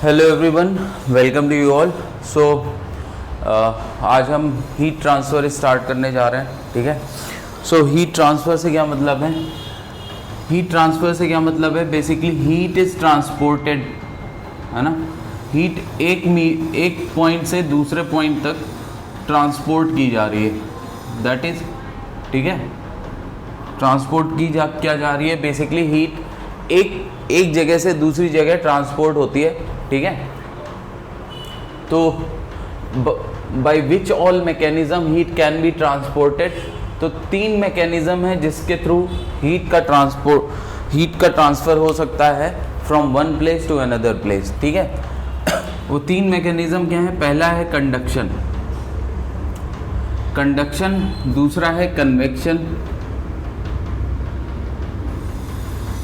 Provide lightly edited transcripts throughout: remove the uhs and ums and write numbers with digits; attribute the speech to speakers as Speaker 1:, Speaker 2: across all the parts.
Speaker 1: Hello everyone, welcome to you all. So आज हम heat transfer start करने जा रहे हैं, ठीक है। सो हीट ट्रांसफ़र से क्या मतलब है? हीट ट्रांसफ़र से क्या मतलब है? बेसिकली हीट इज़ ट्रांसपोर्टेड, है ना। हीट एक पॉइंट से दूसरे पॉइंट तक ट्रांसपोर्ट की जा रही है, दैट इज़, ठीक है। ट्रांसपोर्ट की क्या जा रही है? बेसिकली हीट एक जगह से दूसरी जगह ट्रांसपोर्ट होती है, ठीक है। तो by which all mechanism heat can be transported? तो 3 मैकेनिज्म है जिसके थ्रू हीट का ट्रांसफ़र हो सकता है from one place to another place, ठीक है। वो 3 मैकेनिज्म क्या है? पहला है कंडक्शन, दूसरा है कन्वेक्शन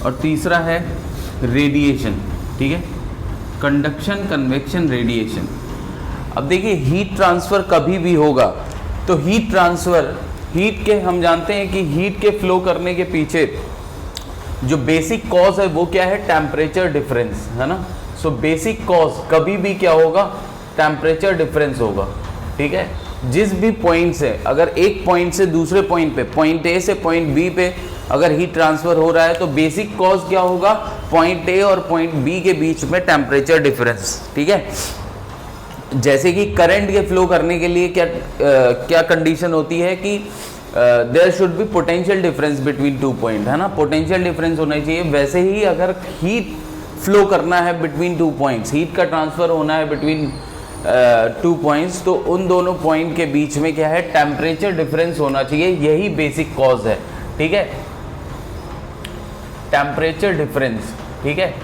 Speaker 1: और तीसरा है रेडिएशन, ठीक है। Conduction, convection, radiation. अब देखिए हीट ट्रांसफ़र कभी भी होगा तो हीट ट्रांसफ़र, हम जानते हैं कि हीट के फ्लो करने के पीछे जो बेसिक कॉज है वो क्या है? टेम्परेचर डिफरेंस, है ना। सो बेसिक कॉज कभी भी क्या होगा? टेम्परेचर डिफरेंस होगा, ठीक है। जिस भी पॉइंट से, अगर एक पॉइंट से दूसरे पॉइंट पे, पॉइंट ए से पॉइंट बी पे अगर हीट ट्रांसफ़र हो रहा है तो बेसिक कॉज क्या होगा? पॉइंट ए और पॉइंट बी के बीच में टेम्परेचर डिफरेंस, ठीक है। जैसे कि करंट के फ्लो करने के लिए क्या कंडीशन होती है कि there should be potential difference between 2 point, है ना। पोटेंशियल डिफरेंस होना चाहिए। वैसे ही अगर हीट फ्लो करना है बिटवीन 2 पॉइंट्स, हीट का ट्रांसफ़र होना है बिटवीन 2 पॉइंट्स, तो उन दोनों पॉइंट के बीच में क्या है? टेम्परेचर डिफरेंस होना चाहिए। यही बेसिक कॉज है, ठीक है, टेम्परेचर डिफरेंस, ठीक है।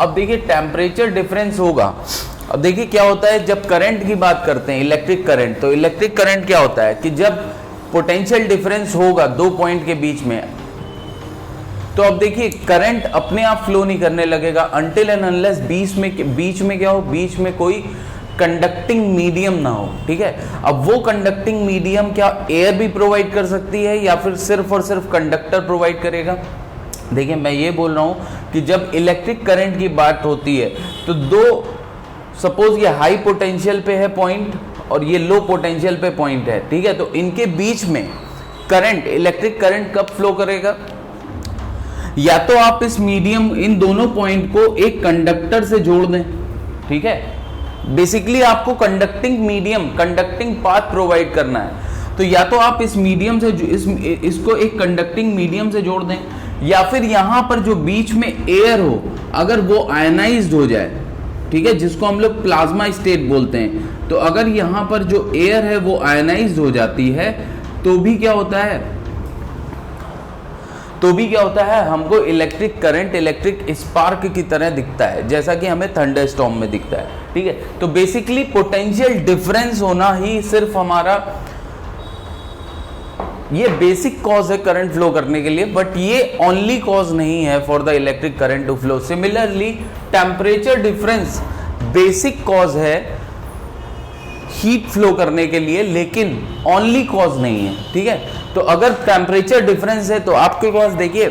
Speaker 1: अब देखिए टेम्परेचर डिफरेंस होगा। अब देखिए क्या होता है जब करंट की बात करते हैं, इलेक्ट्रिक करंट, तो इलेक्ट्रिक करंट क्या होता है कि जब पोटेंशियल डिफरेंस होगा 2 पॉइंट के बीच में, तो अब देखिए करंट अपने आप फ्लो नहीं करने लगेगा अनटिल एंड अनलेस बीच में क्या हो? बीच में कोई कंडक्टिंग मीडियम ना हो, ठीक है। अब वो कंडक्टिंग मीडियम क्या एयर भी प्रोवाइड कर सकती है या फिर सिर्फ और सिर्फ कंडक्टर प्रोवाइड करेगा? देखिए मैं ये बोल रहा हूँ कि जब इलेक्ट्रिक करंट की बात होती है तो सपोज ये हाई पोटेंशियल पे है पॉइंट और ये लो पोटेंशियल पे पॉइंट है, ठीक है। तो इनके बीच में करंट, इलेक्ट्रिक करंट कब फ्लो करेगा? या तो आप इस मीडियम, इन दोनों पॉइंट को एक कंडक्टर से जोड़ दें, ठीक है। बेसिकली आपको conducting medium, conducting path provide करना है, तो या तो आप इस मीडियम से इसको एक कंडक्टिंग मीडियम से जोड़ दें, या फिर यहां पर जो बीच में एयर हो अगर वो आयनाइज्ड हो जाए, ठीक है, जिसको हम लोग प्लाज्मा स्टेट बोलते हैं, तो अगर यहां पर जो एयर है वो आयनाइज्ड हो जाती है तो भी क्या होता है? हमको इलेक्ट्रिक करंट, इलेक्ट्रिक स्पार्क की तरह दिखता है, जैसा कि हमें थंडरस्टॉर्म में दिखता है, ठीक है। तो बेसिकली पोटेंशियल डिफरेंस होना ही सिर्फ हमारा ये बेसिक कॉज है करंट फ्लो करने के लिए, बट ये ओनली कॉज नहीं है for the electric current to flow. Similarly temperature difference basic cause है हीट फ्लो करने के लिए, लेकिन ओनली कॉज नहीं है, ठीक है। तो अगर टेम्परेचर डिफरेंस है तो आपके पास देखिए,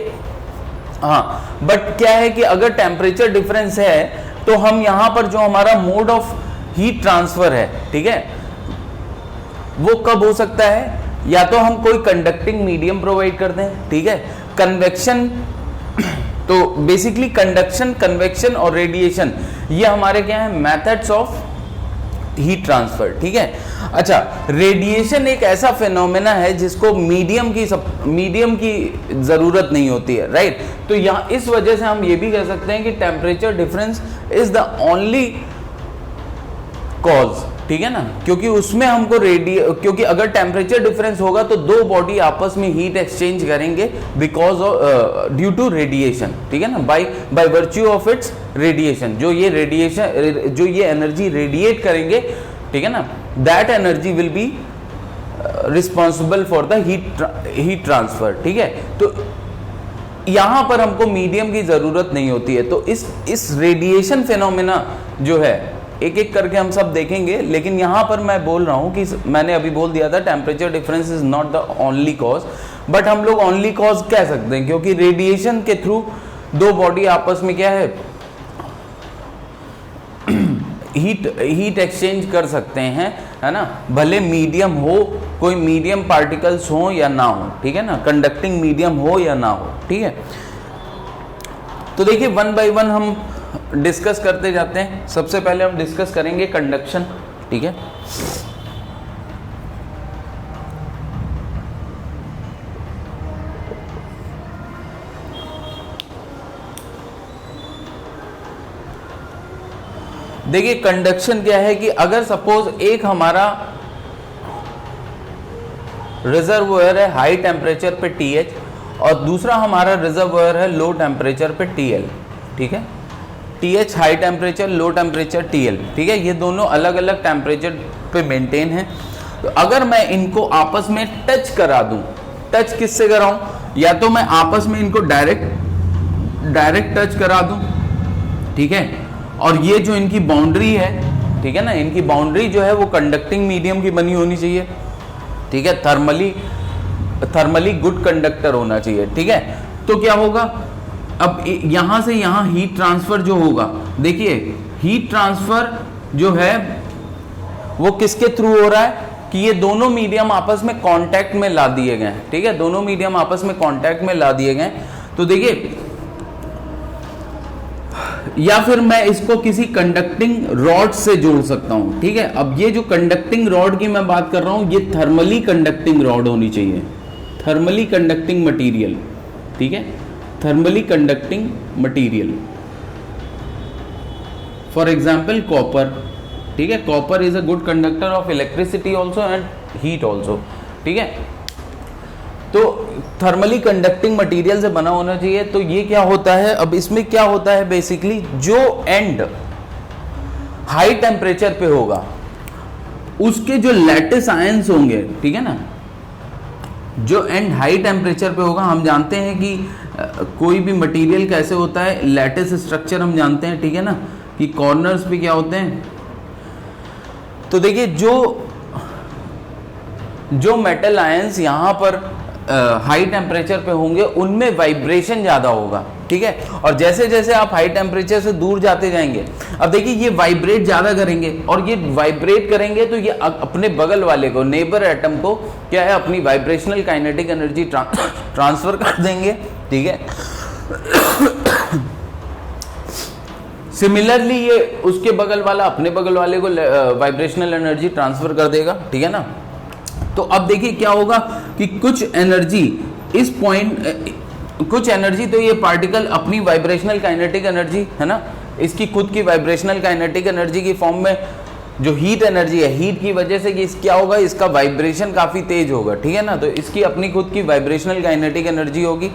Speaker 1: हाँ, बट क्या है कि अगर टेम्परेचर डिफरेंस है तो हम यहां पर जो हमारा मोड ऑफ हीट ट्रांसफर है, ठीक है, वो कब हो सकता है? या तो हम कोई कंडक्टिंग मीडियम प्रोवाइड कर दें, ठीक है। कन्वेक्शन, तो बेसिकली कंडक्शन, कन्वेक्शन और रेडिएशन ये हमारे क्या है? मेथड्स ऑफ हीट ट्रांसफर, ठीक है। अच्छा, रेडिएशन एक ऐसा फिनोमेना है जिसको मीडियम की जरूरत नहीं होती है, राइट। तो यहाँ इस वजह से हम ये भी कह सकते हैं कि temperature difference is the only cause, ठीक है ना, क्योंकि उसमें हमको क्योंकि अगर टेम्परेचर डिफरेंस होगा तो 2 बॉडी आपस में हीट एक्सचेंज करेंगे because of due to radiation, ठीक है ना, by virtue of its radiation. जो ये एनर्जी रेडिएट करेंगे, ठीक है ना, that energy will be responsible for the heat transfer, ठीक है। तो यहां पर हमको मीडियम की जरूरत नहीं होती है। तो इस रेडिएशन फिनोमेना जो है एक एक करके हम सब देखेंगे, लेकिन यहां पर मैं बोल रहा हूं कि मैंने अभी बोल दिया था temperature difference is not the only cause, but हम लोग ओनली कॉज कह सकते हैं क्योंकि रेडिएशन के थ्रू 2 बॉडी आपस में क्या है हीट एक्सचेंज कर सकते हैं, है ना, भले मीडियम हो, कोई मीडियम पार्टिकल्स हो या ना हो, ठीक है ना, कंडक्टिंग मीडियम हो या ना हो, ठीक है। तो देखिए वन बाय वन हम डिस्कस करते जाते हैं। सबसे पहले हम डिस्कस करेंगे कंडक्शन, ठीक है। देखिए कंडक्शन क्या है कि अगर सपोज एक हमारा रिजर्वोयर है हाई टेम्परेचर पे TH और दूसरा हमारा रिजर्वोयर है लो टेम्परेचर पे TL, ठीक है। TH high temperature, low temperature TL, ठीक है। ये दोनों अलग अलग टेम्परेचर पे मेंटेन है। तो अगर मैं इनको आपस में टच करा दूं, टच किससे कराऊं, या तो मैं आपस में इनको डायरेक्ट टच करा दूं, ठीक है। और ये जो इनकी बाउंड्री है, ठीक है ना, इनकी बाउंड्री जो है वो कंडक्टिंग मीडियम की बनी होनी चाहिए, ठीक है, थर्मली गुड कंडक्टर होना चाहिए, ठीक है। तो क्या होगा, अब यहां से यहां हीट ट्रांसफर जो होगा, देखिए हीट ट्रांसफर जो है वो किसके थ्रू हो रहा है कि ये दोनों मीडियम आपस में कांटेक्ट में ला दिए गए हैं, ठीक है, दोनों मीडियम आपस में कांटेक्ट में ला दिए गए। तो देखिए, या फिर मैं इसको किसी कंडक्टिंग रॉड से जोड़ सकता हूं, ठीक है। अब ये जो कंडक्टिंग रॉड की मैं बात कर रहा हूं, ये थर्मली कंडक्टिंग रॉड होनी चाहिए, थर्मली कंडक्टिंग मटेरियल, ठीक है, thermally conducting material. For example copper, ठीक है, copper is a good conductor of electricity also and heat also, ठीक है। तो थर्मली कंडक्टिंग मटेरियल से बना होना चाहिए। तो ये क्या होता है, अब इसमें क्या होता है बेसिकली, जो एंड हाई टेम्परेचर पे होगा उसके जो लैटिस आयंस होंगे, ठीक है ना, जो एंड हाई टेम्परेचर पे होगा, हम जानते हैं कि कोई भी मटेरियल कैसे होता है, लैटिस स्ट्रक्चर हम जानते हैं, ठीक है ना, कि कॉर्नर्स पे क्या होते हैं। तो देखिए जो मेटल आयंस यहां पर हाई टेम्परेचर पे होंगे उनमें वाइब्रेशन ज़्यादा होगा, ठीक है। और जैसे जैसे आप हाई टेम्परेचर से दूर जाते जाएंगे, अब देखिए ये वाइब्रेट ज़्यादा करेंगे, और ये वाइब्रेट करेंगे तो ये अपने बगल वाले को, नेबर एटम को क्या है, अपनी वाइब्रेशनल काइनेटिक एनर्जी ट्रांसफर कर देंगे, ठीक है। सिमिलरली ये उसके बगल वाला अपने बगल वाले को वाइब्रेशनल एनर्जी ट्रांसफर कर देगा, ठीक है ना। तो अब देखिए क्या होगा कि कुछ एनर्जी इस पॉइंट, कुछ एनर्जी तो ये पार्टिकल अपनी वाइब्रेशनल काइनेटिक एनर्जी है ना, इसकी खुद की वाइब्रेशनल काइनेटिक एनर्जी की फॉर्म में जो हीट एनर्जी है, हीट की वजह से कि क्या होगा, इसका वाइब्रेशन काफ़ी तेज होगा, ठीक है ना। तो इसकी अपनी खुद की वाइब्रेशनल काइनेटिक एनर्जी होगी,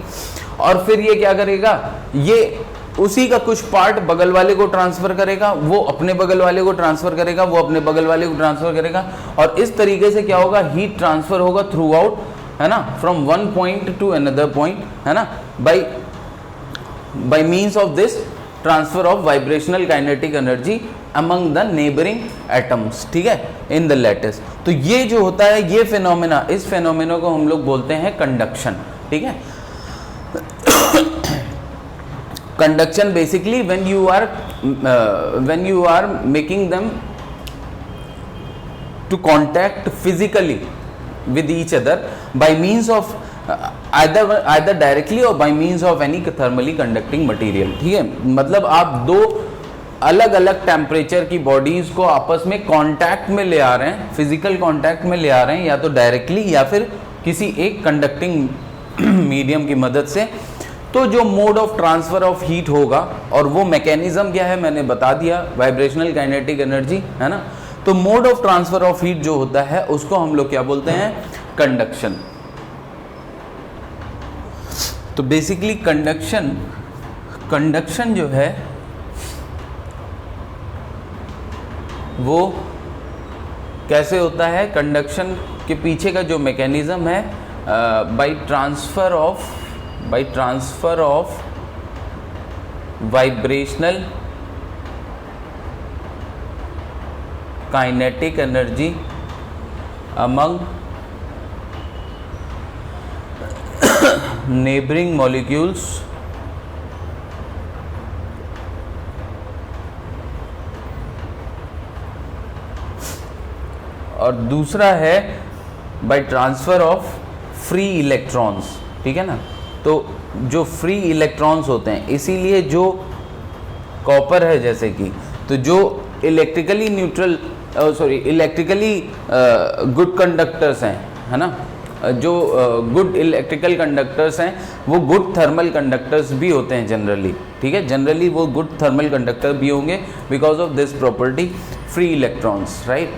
Speaker 1: और फिर ये क्या करेगा, ये उसी का कुछ पार्ट बगल वाले को ट्रांसफर करेगा, वो अपने बगल वाले को ट्रांसफर करेगा, वो अपने बगल वाले को ट्रांसफर करेगा, और इस तरीके से क्या होगा, हीट ट्रांसफर होगा थ्रू आउट, है ना, from one point two another point, है ना, bye means of this transfer of vibrational kinetic energy among the neighbouring atoms, ठीक है, इन द लैटिस। तो ये जो होता है, ये फिनोमेना, इस फिनोमेना को हम लोग बोलते हैं कंडक्शन, ठीक है। Conduction basically when you are making them to contact physically with each other by means of either directly or by means of any thermally conducting material, ठीक है। मतलब आप दो अलग अलग टेम्परेचर की बॉडीज को आपस में कांटेक्ट में ले आ रहे हैं, फिजिकल कांटेक्ट में ले आ रहे हैं, या तो डायरेक्टली या फिर किसी एक कंडक्टिंग मीडियम की मदद से। तो जो mode of transfer of heat होगा, और वो मैकेनिज्म क्या है मैंने बता दिया, वाइब्रेशनल काइनेटिक एनर्जी, है ना। तो mode of transfer of heat जो होता है उसको हम लोग क्या बोलते हैं, कंडक्शन। तो बेसिकली कंडक्शन जो है वो कैसे होता है, कंडक्शन के पीछे का जो मैकेनिज्म है, by transfer of vibrational kinetic energy among neighbouring molecules और दूसरा है by transfer of free electrons, ठीक है ना। तो जो फ्री इलेक्ट्रॉन्स होते हैं, इसीलिए जो कॉपर है जैसे कि, तो जो electrically neutral electrically good conductors हैं, है ना, जो गुड इलेक्ट्रिकल कंडक्टर्स हैं वो गुड थर्मल कंडक्टर्स भी होते हैं जनरली, ठीक है। जनरली वो गुड थर्मल कंडक्टर भी होंगे because of this property free electrons, right.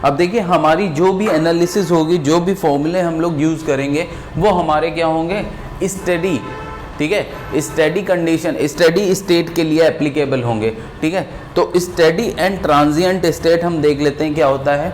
Speaker 1: अब देखिए हमारी जो भी एनालिसिस होगी, जो भी फॉर्मूले हम लोग यूज़ करेंगे वो हमारे क्या होंगे, स्टडी, ठीक है, स्टडी कंडीशन, स्टडी स्टेट के लिए एप्लीकेबल होंगे, ठीक है। तो स्टडी एंड ट्रांजिएंट स्टेट हम देख लेते हैं क्या होता है।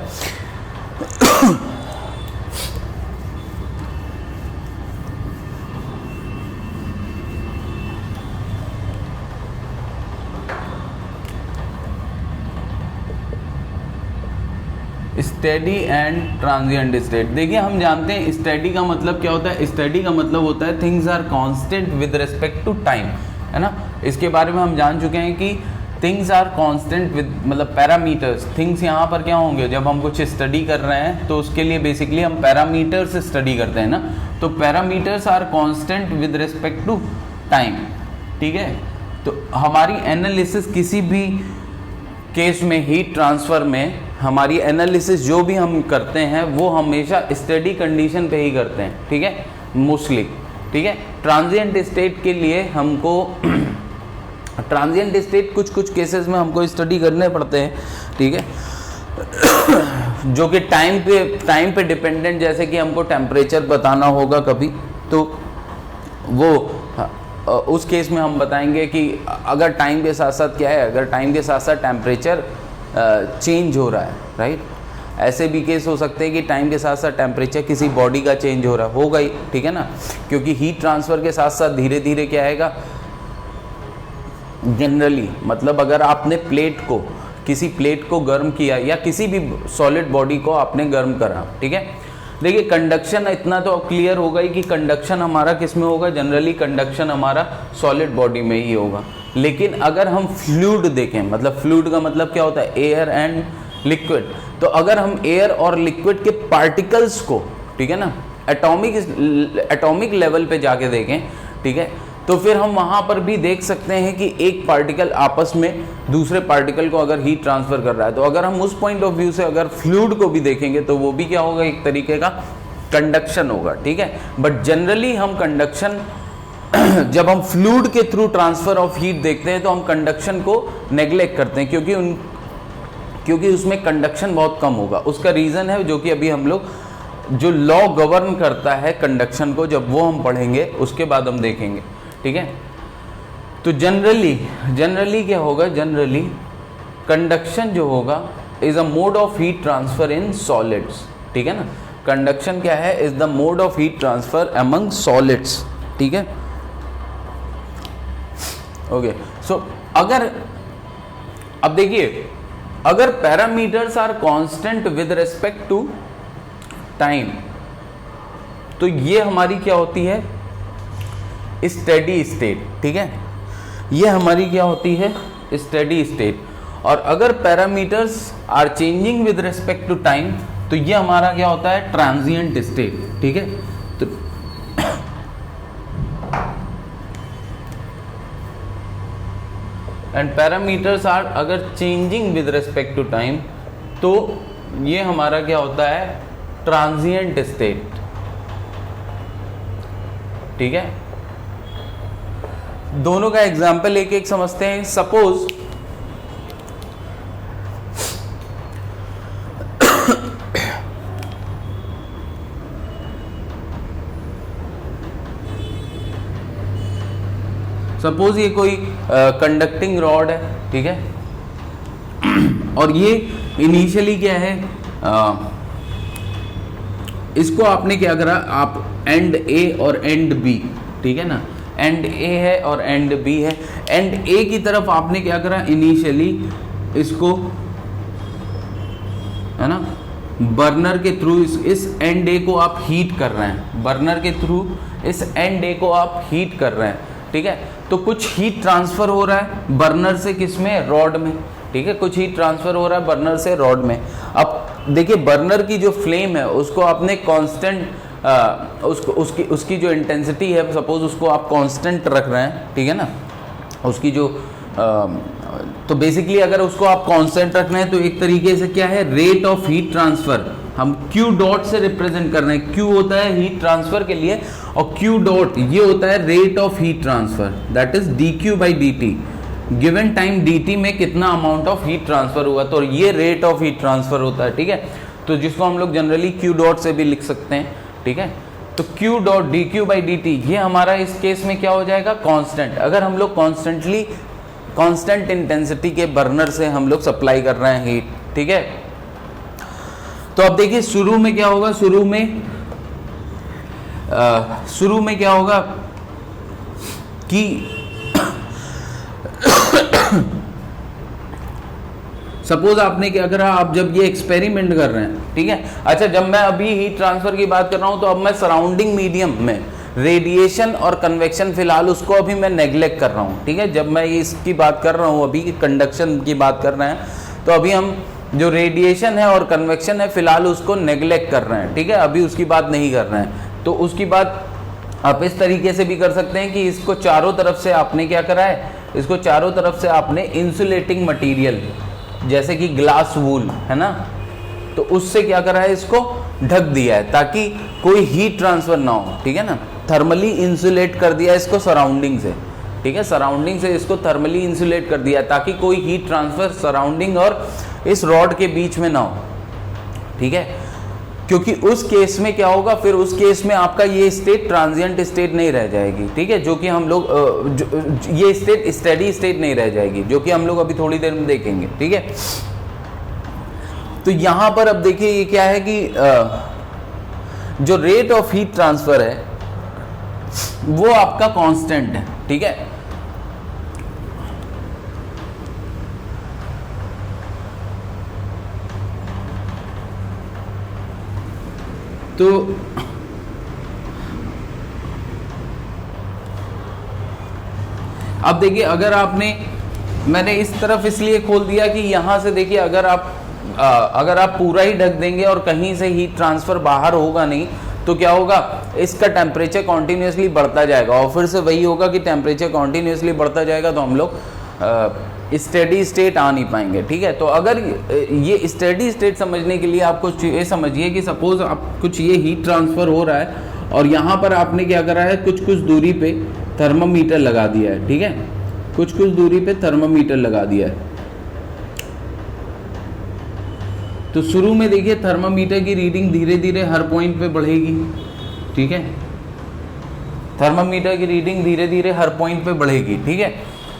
Speaker 1: स्टेडी एंड ट्रांजिएंट स्टेट, देखिए हम जानते हैं स्टेडी का मतलब क्या होता है। स्टेडी का मतलब होता है things are constant with respect to time, है ना। इसके बारे में हम जान चुके हैं कि थिंग्स आर कांस्टेंट विद, मतलब पैरामीटर्स, थिंग्स यहाँ पर क्या होंगे, जब हम कुछ स्टडी कर रहे हैं तो उसके लिए बेसिकली हम पैरामीटर्स स्टडी करते हैं ना। तो parameters are constant with respect to time, ठीक है। तो हमारी एनालिसिस किसी भी केस में, हीट ट्रांसफ़र में हमारी एनालिसिस जो भी हम करते हैं वो हमेशा स्टडी कंडीशन पे ही करते हैं, ठीक है, मोस्टली, ठीक है। ट्रांजिएंट स्टेट के लिए हमको ट्रांजिएंट स्टेट कुछ केसेस में हमको स्टडी करने पड़ते हैं, ठीक है, जो कि टाइम पे डिपेंडेंट, जैसे कि हमको टेम्परेचर बताना होगा कभी, तो वो उस केस में हम बताएंगे कि अगर टाइम के साथ साथ क्या है, अगर टाइम के साथ साथ टेम्परेचर चेंज हो रहा है, राइट। ऐसे भी केस हो सकते हैं कि टाइम के साथ साथ टेम्परेचर किसी बॉडी का चेंज हो रहा होगा ही, ठीक है ना, क्योंकि हीट ट्रांसफ़र के साथ साथ धीरे धीरे क्या आएगा जनरली, मतलब अगर आपने किसी प्लेट को गर्म किया या किसी भी सॉलिड बॉडी को आपने गर्म करा, ठीक है। देखिए कंडक्शन इतना तो क्लियर होगा ही कि कंडक्शन हमारा किस में होगा, जनरली कंडक्शन हमारा सॉलिड बॉडी में ही होगा। लेकिन अगर हम फ्लूइड देखें, मतलब फ्लूइड का मतलब क्या होता है, एयर एंड लिक्विड, तो अगर हम एयर और लिक्विड के पार्टिकल्स को, ठीक है ना, एटॉमिक लेवल पे जाके देखें, ठीक है, तो फिर हम वहाँ पर भी देख सकते हैं कि एक पार्टिकल आपस में दूसरे पार्टिकल को अगर हीट ट्रांसफ़र कर रहा है, तो अगर हम उस पॉइंट ऑफ व्यू से अगर फ्लूइड को भी देखेंगे तो वो भी क्या होगा, एक तरीके का कंडक्शन होगा, ठीक है। बट जनरली हम कंडक्शन जब हम फ्लूइड के थ्रू ट्रांसफ़र ऑफ हीट देखते हैं तो हम कंडक्शन को नेग्लेक्ट करते हैं, क्योंकि उसमें कंडक्शन बहुत कम होगा। उसका रीज़न है जो कि अभी हम लोग, जो लॉ गवर्न करता है कंडक्शन को, जब वो हम पढ़ेंगे उसके बाद हम देखेंगे, ठीक है। तो जनरली क्या होगा, जनरली कंडक्शन जो होगा is a mode of heat transfer in solids, ठीक है ना। कंडक्शन क्या है, is the mode of heat transfer among solids, ठीक है। ओके, सो अब देखिए, अगर parameters are constant with respect to time, तो ये हमारी क्या होती है, स्टेडी स्टेट, ठीक है। ये हमारी क्या होती है, स्टेडी स्टेट। और अगर parameters are changing with respect to time, तो ये हमारा क्या होता है, ट्रांजिएंट स्टेट, ठीक है। तो एंड पैरामीटर्स आर अगर changing with respect to time, तो ये हमारा क्या होता है, ट्रांजिएंट स्टेट, ठीक है। दोनों का एग्जाम्पल एक एक समझते हैं। सपोज ये कोई कंडक्टिंग रॉड है, ठीक है, और ये इनिशियली क्या है, इसको आपने क्या करा, आप एंड ए और एंड बी, ठीक है ना, एंड ए है और एंड बी है। एंड ए की तरफ आपने क्या करा, इनिशियली इसको, है ना, बर्नर के थ्रू इस एंड ए को आप हीट कर रहे हैं, बर्नर के थ्रू इस एंड ए को आप हीट कर रहे हैं, ठीक है। तो कुछ हीट ट्रांसफर हो रहा है बर्नर से किसमें, रॉड में, ठीक है, कुछ हीट ट्रांसफर हो रहा है बर्नर से रॉड में। अब देखिए बर्नर की जो फ्लेम है उसको आपने कांस्टेंट उसकी जो इंटेंसिटी है सपोज उसको आप कांस्टेंट रख रहे हैं, ठीक है ना, उसकी जो तो बेसिकली अगर उसको आप कांस्टेंट रख रहे हैं तो एक तरीके से क्या है, रेट ऑफ हीट ट्रांसफर हम Q डॉट से रिप्रेजेंट कर रहे हैं। Q होता है हीट ट्रांसफर के लिए और Q डॉट ये होता है rate of heat transfer, that is dQ by dt। Given time dt में कितना अमाउंट ऑफ हीट ट्रांसफर हुआ, तो ये रेट ऑफ हीट ट्रांसफर होता है, ठीक है। तो जिसको हम लोग जनरली Q डॉट से भी लिख सकते हैं, ठीक है। तो Q dot dQ by dt ये हमारा इस केस में क्या हो जाएगा, कांस्टेंट। अगर हम लोग कांस्टेंट इंटेंसिटी के बर्नर से हम लोग सप्लाई कर रहे हैं हीट, ठीक है। तो अब देखिए शुरू में क्या होगा, शुरू में क्या होगा कि सपोज आपने क्या करा, आप जब ये एक्सपेरिमेंट कर रहे हैं, ठीक है। अच्छा जब मैं अभी हीट ट्रांसफर की बात कर रहा हूं तो अब मैं सराउंडिंग मीडियम में रेडिएशन और कन्वेक्शन फिलहाल उसको अभी मैं नेग्लेक्ट कर रहा हूँ, ठीक है। जब मैं इसकी बात कर रहा हूँ अभी कंडक्शन की बात कर रहे हैं तो अभी हम जो रेडिएशन है और कन्वेक्शन है फिलहाल उसको नेग्लेक्ट कर रहे हैं, ठीक है, अभी उसकी बात नहीं कर रहे हैं। तो उसकी बात आप इस तरीके से भी कर सकते हैं कि इसको चारों तरफ से आपने क्या करा है, इसको चारों तरफ से आपने इंसुलेटिंग मटेरियल जैसे कि ग्लास वूल है ना, तो उससे क्या करा है, इसको ढक दिया है ताकि कोई हीट ट्रांसफर ना हो, ठीक है ना। थर्मली इंसुलेट कर दिया इसको सराउंडिंग से, ठीक है, सराउंडिंग से इसको थर्मली इंसुलेट कर दिया ताकि कोई हीट ट्रांसफर सराउंडिंग और इस रॉड के बीच में ना हो, ठीक है। क्योंकि उस केस में क्या होगा, फिर उस केस में आपका ये स्टेट ट्रांजिएंट स्टेट नहीं रह जाएगी, ठीक है, जो कि हम लोग ये स्टेट स्टेडी स्टेट नहीं रह जाएगी, जो कि हम लोग अभी थोड़ी देर में देखेंगे, ठीक है। तो यहां पर अब देखिए ये क्या है कि जो रेट ऑफ हीट ट्रांसफर है वो आपका कांस्टेंट है, ठीक है। तो अब देखिए अगर मैंने इस तरफ इसलिए खोल दिया कि यहां से देखिए अगर आप पूरा ही ढक देंगे और कहीं से हीट ट्रांसफर बाहर होगा नहीं तो क्या होगा, इसका टेम्परेचर कॉन्टिन्यूसली बढ़ता जाएगा और फिर से वही होगा कि टेम्परेचर कॉन्टिन्यूसली बढ़ता जाएगा तो हम लोग स्टेडी स्टेट आ नहीं पाएंगे, ठीक है। तो अगर ये स्टेडी स्टेट समझने के लिए आपको ये समझिए कि सपोज आप कुछ ये हीट ट्रांसफर हो रहा है और यहाँ पर आपने क्या करा है, कुछ दूरी पे थर्मामीटर लगा दिया है, ठीक है, कुछ दूरी पे थर्मामीटर लगा दिया है। तो शुरू में देखिए थर्मामीटर की रीडिंग धीरे धीरे हर पॉइंट पे बढ़ेगी, ठीक है, थर्मामीटर की रीडिंग धीरे धीरे हर पॉइंट पे बढ़ेगी, ठीक है।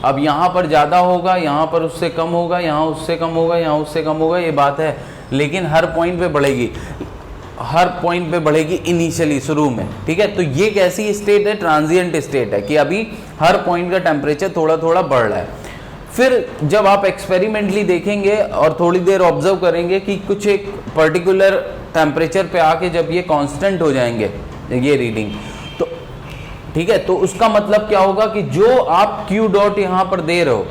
Speaker 1: अब यहाँ पर ज़्यादा होगा, यहाँ पर उससे कम होगा, यहाँ उससे कम होगा, यहाँ उससे कम होगा, ये बात है, लेकिन हर पॉइंट पे बढ़ेगी, हर पॉइंट पे बढ़ेगी इनिशियली शुरू में, ठीक है। तो ये कैसी स्टेट है, ट्रांजिएंट स्टेट है कि अभी हर पॉइंट का टेम्परेचर थोड़ा थोड़ा बढ़ रहा है। फिर जब आप एक्सपेरिमेंटली देखेंगे और थोड़ी देर ऑब्जर्व करेंगे कि कुछ एक पर्टिकुलर टेम्परेचर पे आके जब ये कांस्टेंट हो जाएंगे ये रीडिंग, तो ठीक है, तो उसका मतलब क्या होगा कि जो आप Q डॉट यहां पर दे रहे हो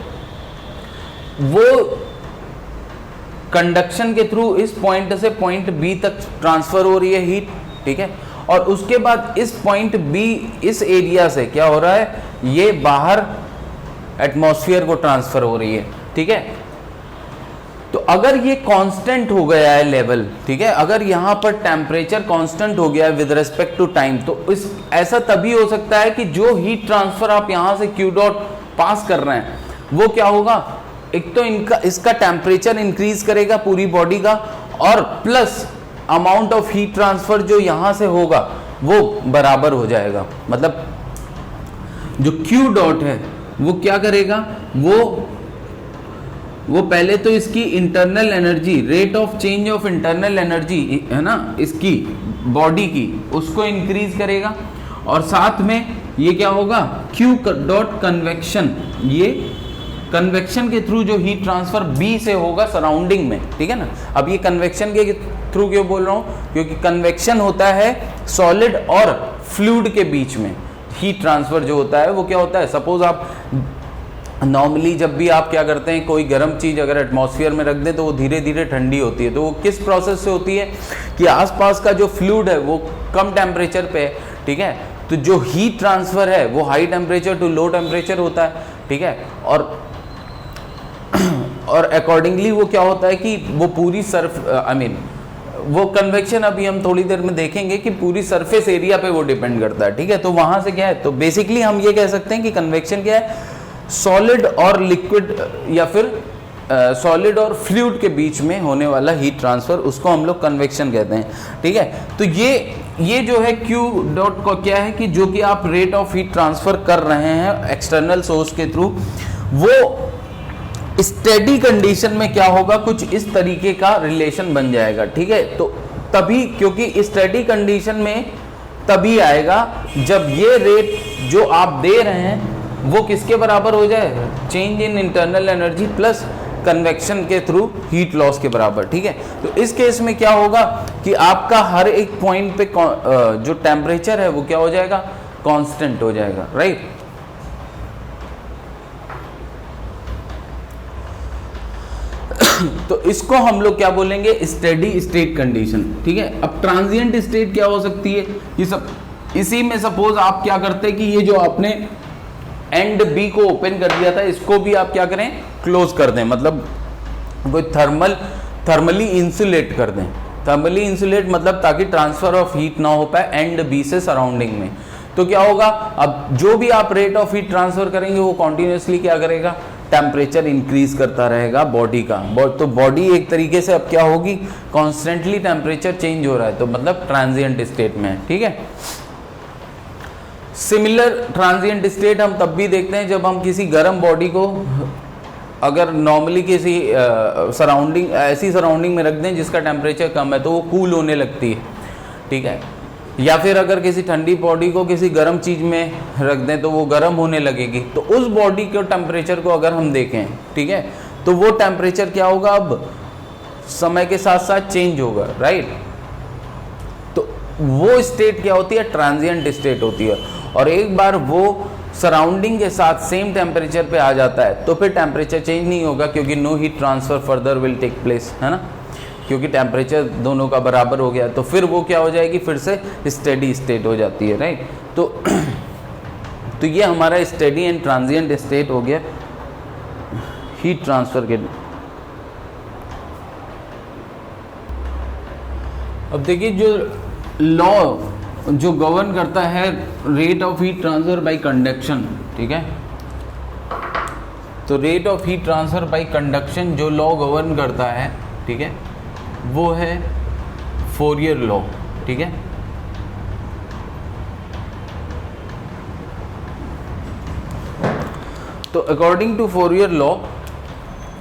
Speaker 1: वो कंडक्शन के थ्रू इस पॉइंट से पॉइंट B तक ट्रांसफर हो रही है हीट, ठीक है, और उसके बाद इस पॉइंट B इस एरिया से क्या हो रहा है, ये बाहर एटमॉस्फेयर को ट्रांसफर हो रही है, ठीक है। तो अगर ये कांस्टेंट हो गया है लेवल, ठीक है, अगर यहाँ पर टेम्परेचर कांस्टेंट हो गया है विद रिस्पेक्ट टू टाइम, तो ऐसा तभी हो सकता है कि जो हीट ट्रांसफर आप यहाँ से Q डॉट पास कर रहे हैं वो क्या होगा, एक तो इसका टेम्परेचर इंक्रीज करेगा पूरी बॉडी का, और plus amount of heat transfer जो यहाँ से होगा वो बराबर हो जाएगा। मतलब जो Q डॉट है वो क्या करेगा, वो पहले तो इसकी internal energy, rate of change of internal energy है ना इसकी बॉडी की, उसको इंक्रीज करेगा, और साथ में ये क्या होगा, Q डॉट कन्वेक्शन, ये कन्वेक्शन के थ्रू जो हीट ट्रांसफर B से होगा सराउंडिंग में, ठीक है ना। अब ये कन्वेक्शन के थ्रू क्यों बोल रहा हूँ, क्योंकि कन्वेक्शन होता है सॉलिड और फ्लूइड के बीच में, हीट ट्रांसफर जो होता है वो क्या होता है, सपोज आप नॉर्मली जब भी आप क्या करते हैं, कोई गर्म चीज़ अगर एटमॉस्फेयर में रख दें तो वो धीरे धीरे ठंडी होती है। तो वो किस प्रोसेस से होती है कि आसपास का जो फ्लूइड है वो कम टेम्परेचर पे है, ठीक है। तो जो हीट ट्रांसफ़र है वो high temperature to low temperature होता है, ठीक है। और अकॉर्डिंगली वो क्या होता है कि वो पूरी वो कन्वेक्शन अभी हम थोड़ी देर में देखेंगे कि पूरी सरफेस एरिया पे वो डिपेंड करता है, ठीक है। तो वहाँ से क्या है, तो बेसिकली हम ये कह सकते हैं कि कन्वेक्शन क्या है, सॉलिड और लिक्विड या फिर सॉलिड और फ्लूइड के बीच में होने वाला हीट ट्रांसफर, उसको हम लोग कन्वेक्शन कहते हैं, ठीक है। तो ये जो है Q डॉट को क्या है कि जो कि आप रेट ऑफ हीट ट्रांसफर कर रहे हैं एक्सटर्नल सोर्स के थ्रू, वो स्टेडी कंडीशन में क्या होगा, कुछ इस तरीके का रिलेशन बन जाएगा, ठीक है। तो तभी, क्योंकि स्टेडी कंडीशन में तभी आएगा जब ये रेट जो आप दे रहे हैं वो किसके बराबर हो जाए, change in internal energy plus convection के थ्रू हीट लॉस के बराबर, ठीक है। तो इस केस में क्या होगा कि आपका हर एक पॉइंट पे जो टेम्परेचर है वो क्या हो जाएगा, कांस्टेंट हो जाएगा, राइट। तो इसको हम लोग क्या बोलेंगे, स्टेडी स्टेट कंडीशन, ठीक है। अब ट्रांजिएंट स्टेट क्या हो सकती है, ये सब इसी में सपोज आप क्या करते हैं कि ये जो आपने एंड बी को ओपन कर दिया था, इसको भी आप क्या करें, क्लोज कर दें, मतलब कोई थर्मली इंसुलेट कर दें। थर्मली इंसुलेट मतलब ताकि ट्रांसफर ऑफ हीट ना हो पाए एंड बी से सराउंडिंग में। तो क्या होगा, अब जो भी आप रेट ऑफ हीट ट्रांसफर करेंगे वो कॉन्टिन्यूसली क्या करेगा, टेम्परेचर इंक्रीज करता रहेगा बॉडी का। तो बॉडी एक तरीके से अब क्या होगी, कॉन्स्टेंटली टेम्परेचर चेंज हो रहा है, तो मतलब ट्रांजिएंट स्टेट में है, ठीक है। सिमिलर ट्रांजिएंट स्टेट हम तब भी देखते हैं जब हम किसी गर्म बॉडी को अगर नॉर्मली किसी सराउंडिंग, ऐसी सराउंडिंग में रख दें जिसका टेम्परेचर कम है तो वो कूल होने लगती है, ठीक है। या फिर अगर किसी ठंडी बॉडी को किसी गर्म चीज़ में रख दें तो वो गर्म होने लगेगी। तो उस बॉडी के टेम्परेचर को अगर हम देखें, ठीक है, तो वो टेम्परेचर क्या होगा, अब समय के साथ साथ चेंज होगा, राइट। तो वो स्टेट क्या होती है, ट्रांजिएंट स्टेट होती है। और एक बार वो सराउंडिंग के साथ सेम टेम्परेचर पे आ जाता है तो फिर टेम्परेचर चेंज नहीं होगा, क्योंकि no heat transfer further will take place, है ना, क्योंकि टेम्परेचर दोनों का बराबर हो गया। तो फिर वो क्या हो जाएगी, फिर से स्टेडी स्टेट हो जाती है, राइट। तो ये हमारा स्टेडी एंड ट्रांजिएंट स्टेट हो गया हीट ट्रांसफर के। अब देखिए जो लॉ जो गवर्न करता है rate of heat transfer by conduction, ठीक है। तो rate of heat transfer by conduction जो लॉ गवर्न करता है, ठीक है, वो है फोरियर लॉ, ठीक है। तो अकॉर्डिंग टू फोरियर लॉ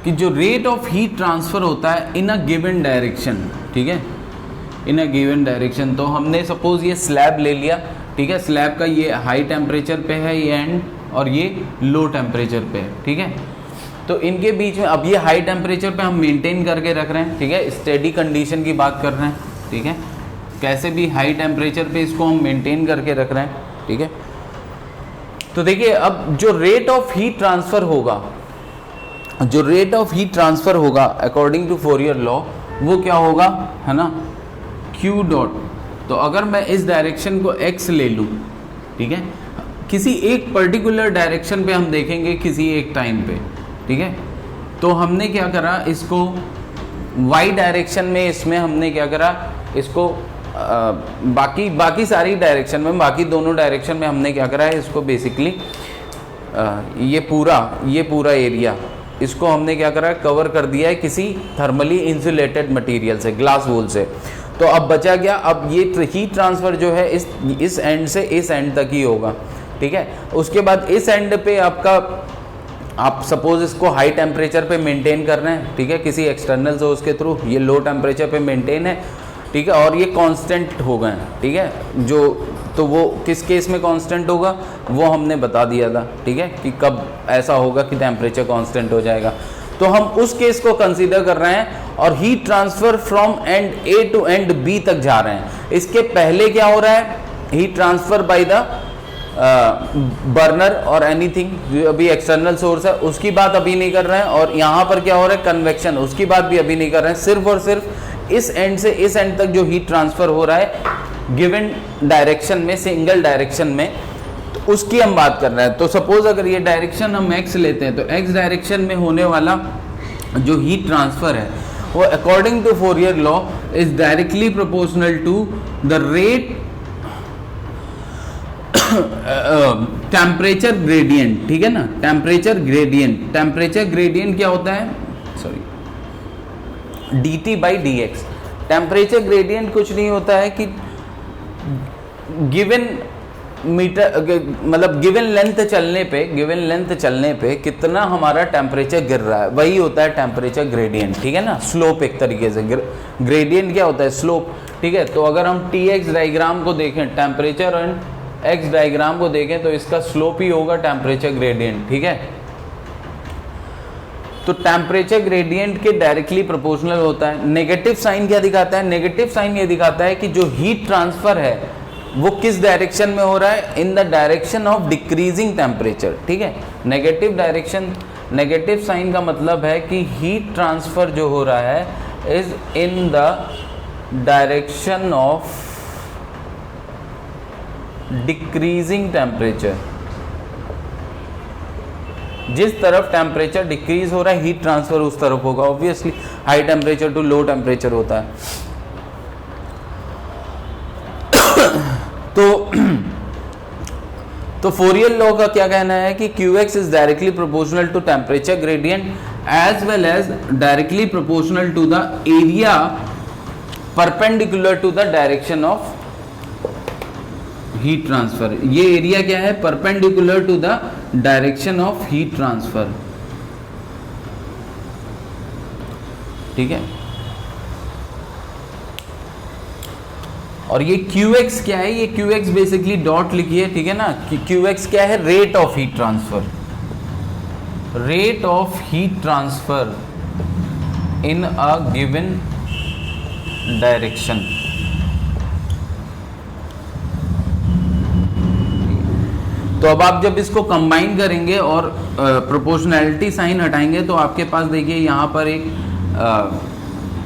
Speaker 1: कि जो रेट ऑफ हीट ट्रांसफर होता है इन अ गिवन डायरेक्शन, ठीक है, इन अ गिवन डायरेक्शन। तो हमने सपोज ये स्लैब ले लिया, ठीक है, स्लैब का ये हाई टेम्परेचर पे है ये एंड, और ये लो टेम्परेचर पे है, ठीक है। तो इनके बीच में अब ये हाई टेम्परेचर पे हम मेंटेन करके रख रहे हैं, ठीक है, स्टेडी कंडीशन की बात कर रहे हैं, ठीक है, कैसे भी हाई टेम्परेचर पे इसको हम मेंटेन करके रख रहे हैं, ठीक है। तो देखिए अब जो रेट ऑफ हीट ट्रांसफर होगा, जो रेट ऑफ हीट ट्रांसफर होगा अकॉर्डिंग टू फोरियर लॉ वो क्या होगा, है ना, Q डॉट। तो अगर मैं इस डायरेक्शन को x ले लूँ, ठीक है, किसी एक पर्टिकुलर डायरेक्शन पे हम देखेंगे किसी एक टाइम पे, ठीक है। तो हमने क्या करा, इसको y डायरेक्शन में, इसमें हमने क्या करा, इसको बाकी सारी डायरेक्शन में, बाकी दोनों डायरेक्शन में हमने क्या करा है, इसको बेसिकली ये पूरा एरिया इसको हमने क्या करा, कवर कर दिया है किसी थर्मली इंसुलेटेड मटेरियल से, ग्लास वूल से। तो अब बचा क्या, अब ये हीट ट्रांसफ़र जो है इस एंड से इस एंड तक ही होगा, ठीक है। उसके बाद इस एंड पे आपका, आप सपोज इसको हाई टेम्परेचर पे मेंटेन कर रहे हैं, ठीक है, किसी एक्सटर्नल सोर्स के थ्रू, ये लो टेम्परेचर पे मेंटेन है, ठीक है, और ये कांस्टेंट हो गए, ठीक है। जो तो वो किस केस में कांस्टेंट होगा वो हमने बता दिया था, ठीक है, कि कब ऐसा होगा कि टेम्परेचर कांस्टेंट हो जाएगा। तो हम उस केस को कंसीडर कर रहे हैं और heat transfer from end A to end B तक जा रहे हैं। इसके पहले क्या हो रहा है, heat transfer by the burner और एनीथिंग जो अभी एक्सटर्नल सोर्स है उसकी बात अभी नहीं कर रहे हैं, और यहाँ पर क्या हो रहा है कन्वेक्शन, उसकी बात भी अभी नहीं कर रहे हैं। सिर्फ और सिर्फ इस एंड से इस एंड तक जो हीट ट्रांसफर हो रहा है गिवन डायरेक्शन में, सिंगल डायरेक्शन में, तो उसकी हम बात कर रहे हैं। तो सपोज अगर ये डायरेक्शन हम एक्स लेते हैं, तो एक्स डायरेक्शन में होने वाला जो हीट ट्रांसफर है वो according to Fourier law is directly proportional to the rate temperature gradient, ठीक है ना, टेम्परेचर ग्रेडियंट। टेम्परेचर ग्रेडियंट क्या होता है, sorry, dt by d x. Temperature gradient कुछ नहीं होता है कि गिवन मीटर, मतलब गिवन लेंथ चलने पे कितना हमारा टेम्परेचर गिर रहा है, वही होता है टेम्परेचर ग्रेडियंट, ठीक है ना। स्लोप एक तरीके से, ग्रेडियंट क्या होता है, स्लोप, ठीक है। तो अगर हम Tx डायग्राम को देखें, टेम्परेचर एंड एक्स डायग्राम को देखें, तो इसका स्लोप ही होगा टेम्परेचर ग्रेडियंट, ठीक है। तो टेम्परेचर ग्रेडियंट के डायरेक्टली प्रोपोर्शनल होता है। नेगेटिव साइन क्या दिखाता है, नेगेटिव साइन ये दिखाता है कि जो हीट ट्रांसफर है वो किस डायरेक्शन में हो रहा है, in the direction of decreasing temperature, ठीक है। नेगेटिव डायरेक्शन, नेगेटिव साइन का मतलब है कि हीट ट्रांसफर जो हो रहा है is in the direction of decreasing temperature. जिस तरफ टेम्परेचर डिक्रीज हो रहा है हीट ट्रांसफर उस तरफ होगा। Obviously high temperature to low temperature होता है। तो फोरियर लॉ का क्या कहना है कि Qx is directly proportional to temperature gradient as well as directly proportional to the area perpendicular to the direction of heat transfer. ये एरिया क्या है, perpendicular to the direction of heat transfer, ठीक है। और ये Qx क्या है, ये Qx बेसिकली डॉट लिखिए, ठीक है ना। Qx क्या है, rate of heat transfer, rate of heat transfer in a given direction. तो अब आप जब इसको कंबाइन करेंगे और प्रोपोर्शनैलिटी साइन हटाएंगे तो आपके पास देखिए यहाँ पर एक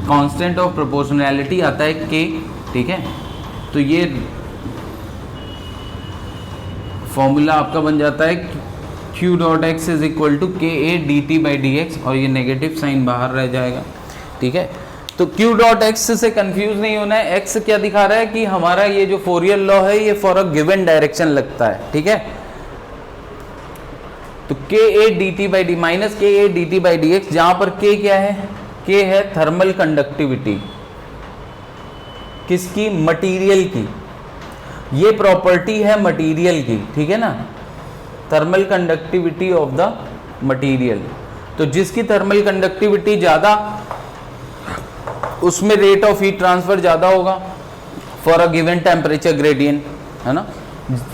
Speaker 1: कांस्टेंट ऑफ प्रोपोर्शनैलिटी आता है k, ठीक है। तो ये फॉर्मूला आपका बन जाता है q dot x is equal to k A d T by d x, और ये नेगेटिव साइन बाहर रह जाएगा, ठीक है। तो q डॉट एक्स से कंफ्यूज नहीं होना है। x क्या दिखा रहा है कि हमारा ये जो फोरियर लॉ है ये फॉर अ गिवन डायरेक्शन लगता है, ठीक है। तो k A d T by d minus k A d T by d x, जहां पर k क्या है, k है थर्मल कंडक्टिविटी, किसकी, मटेरियल की। ये प्रॉपर्टी है मटेरियल की, ठीक है ना, thermal conductivity of the material. तो जिसकी थर्मल कंडक्टिविटी ज्यादा उसमें रेट ऑफ हीट ट्रांसफर ज्यादा होगा for a given temperature gradient, है ना।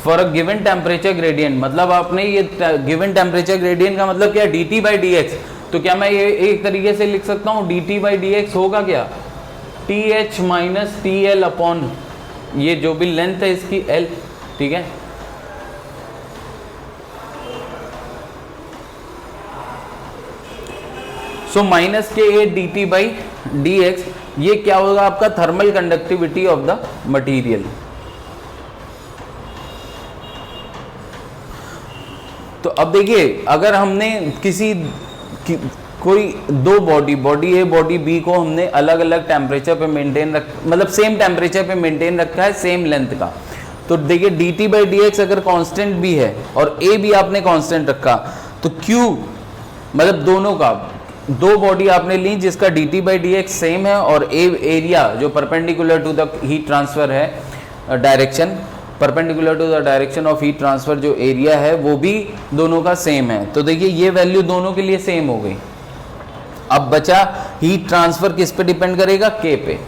Speaker 1: For a given temperature gradient मतलब आपने ये गिवन टेम्परेचर ग्रेडियंट का मतलब क्या है, D T by d x. तो क्या मैं ये एक तरीके से लिख सकता हूँ, D T by d x होगा क्या, T H minus T L upon ये जो भी लेंथ है इसकी एल, ठीक है। So minus k A d T by d x, ये क्या होगा आपका, thermal conductivity of the material. तो अब देखिए अगर हमने कोई दो बॉडी ए बॉडी बी को हमने अलग अलग टेम्परेचर पे मेंटेन मतलब सेम टेम्परेचर पे मेंटेन रखा है सेम लेंथ का, तो देखिए D T by d x अगर कांस्टेंट भी है और ए भी आपने कांस्टेंट रखा, तो क्यू मतलब दोनों का, दो बॉडी आपने ली जिसका d T by d x same है और एरिया जो perpendicular to the heat transfer है direction, perpendicular to the direction of heat transfer जो एरिया है वो भी दोनों का सेम है। तो देखिए ये वैल्यू दोनों के लिए सेम हो गई। अब बचा हीट ट्रांसफर किस पे डिपेंड करेगा, के पे।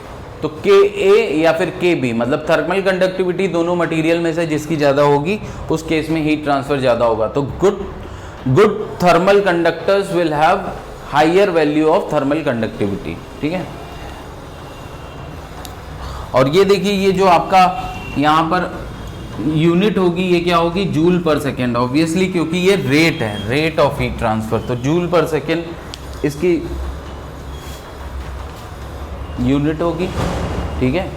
Speaker 1: तो के ए या फिर के बी मतलब थर्मल कंडक्टिविटी दोनों मटेरियल में से जिसकी ज़्यादा होगी उस केस में हीट ट्रांसफर ज़्यादा होगा। तो good thermal conductors will have higher value of thermal conductivity, ठीक है। और ये देखिए ये जो आपका यहाँ पर यूनिट होगी ये क्या होगी, जूल पर सेकेंड, ऑब्वियसली क्योंकि ये रेट है, रेट ऑफ हीट ट्रांसफर, तो जूल पर सेकेंड इसकी यूनिट होगी। ठीक है,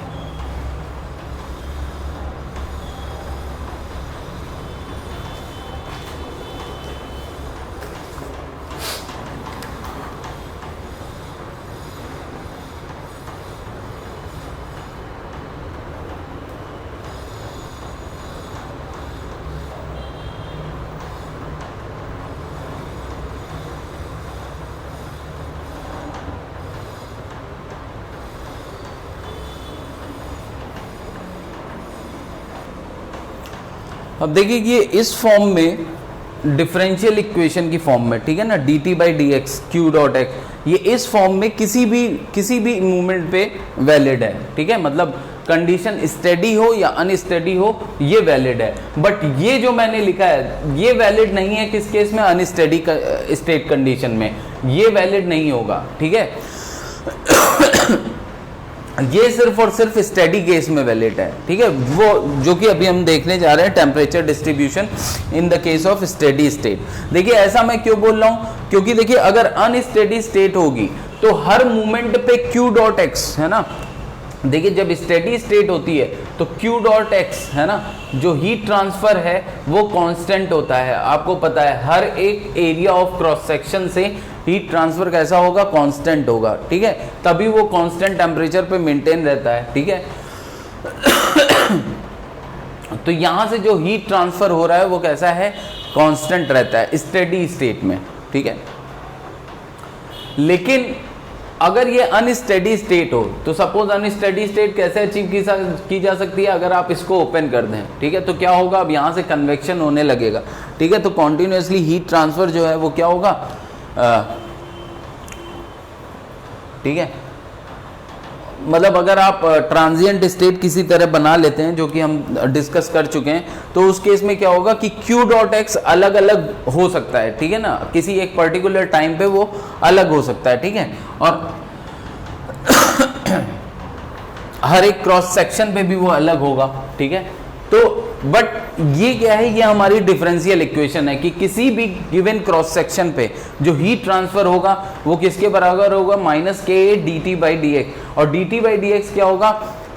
Speaker 1: अब देखिए कि ये इस फॉर्म में डिफरेंशियल इक्वेशन की फॉर्म में, ठीक है ना, dt by d x Q dot x, ये इस फॉर्म में किसी भी मूवमेंट पे वैलिड है। ठीक है, मतलब कंडीशन स्टेडी हो या अनस्टेडी हो ये वैलिड है, बट ये जो मैंने लिखा है ये वैलिड नहीं है किस केस में, अनस्टेडी स्टेट कंडीशन में ये वैलिड नहीं होगा। ठीक है ये सिर्फ और सिर्फ स्टेडी केस में वैलिड है। ठीक है, वो जो कि अभी हम देखने जा रहे हैं, temperature distribution in the case of steady state. देखिए ऐसा मैं क्यों बोल रहा हूं, क्योंकि देखिए अगर अनस्टेडी स्टेट होगी तो हर मोमेंट पे q डॉट एक्स है ना, देखिए जब स्टेडी स्टेट होती है तो q डॉट एक्स है ना, जो हीट ट्रांसफर है वो कांस्टेंट होता है। आपको पता है हर एक एरिया ऑफ क्रॉस सेक्शन से हीट ट्रांसफर कैसा होगा, कांस्टेंट होगा। ठीक है, तभी वो कांस्टेंट टेम्परेचर पे मेंटेन रहता है। ठीक है तो यहां से जो हीट ट्रांसफर हो रहा है वो कैसा है, कांस्टेंट रहता है स्टेडी स्टेट में। ठीक है, लेकिन अगर ये अनस्टेडी स्टेट हो तो सपोज अनस्टेडी स्टेट कैसे अचीव की जा सकती है, अगर आप इसको ओपन कर दें। ठीक है, तो क्या होगा, अब यहाँ से कन्वेक्शन होने लगेगा। ठीक है, तो कॉन्टिन्यूसली हीट ट्रांसफर जो है वो क्या होगा, ठीक है, मतलब अगर आप ट्रांजिएंट स्टेट किसी तरह बना लेते हैं जो कि हम डिस्कस कर चुके हैं, तो उस केस में क्या होगा कि q डॉट एक्स अलग अलग हो सकता है। ठीक है ना, किसी एक पर्टिकुलर टाइम पे वो अलग हो सकता है। ठीक है, और हर एक क्रॉस सेक्शन पे भी वो अलग होगा। ठीक है, तो बट ये क्या है, ये हमारी डिफरेंशियल इक्वेशन है कि किसी भी गिवन क्रॉस सेक्शन पे जो हीट ट्रांसफर होगा वो किसके बराबर होगा, minus k d T by d x. और d T by d x क्या होगा,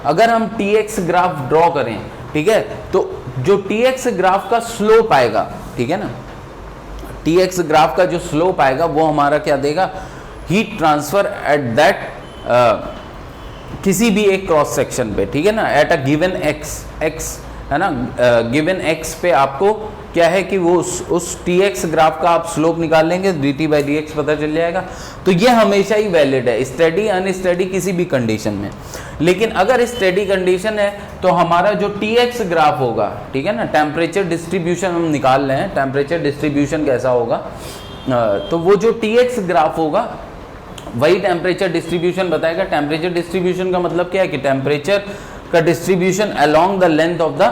Speaker 1: अगर हम टी एक्स ग्राफ ड्रॉ करें, ठीक है, तो जो टी एक्स ग्राफ का स्लोप आएगा, ठीक है ना, टी एक्स ग्राफ का जो स्लोप आएगा वो हमारा क्या देगा, हीट ट्रांसफर एट दैट किसी भी एक क्रॉस सेक्शन पे। ठीक है ना, एट अ गिवन एक्स है ना, गिवन एक्स पे आपको क्या है कि वो उस टी एक्स ग्राफ का आप स्लोप निकाल लेंगे, D T by d x पता चल जाएगा। तो ये हमेशा ही वैलिड है, स्टेडी अनस्टेडी किसी भी कंडीशन में। लेकिन अगर स्टेडी कंडीशन है तो हमारा जो टी एक्स ग्राफ होगा, ठीक है ना, टेम्परेचर डिस्ट्रीब्यूशन हम निकाल रहे हैं, टेम्परेचर डिस्ट्रीब्यूशन कैसा होगा, तो वो जो टी एक्स ग्राफ होगा वही टेम्परेचर डिस्ट्रीब्यूशन बताएगा। टेम्परेचर डिस्ट्रीब्यूशन का मतलब क्या है कि टेम्परेचर का distribution along the length of the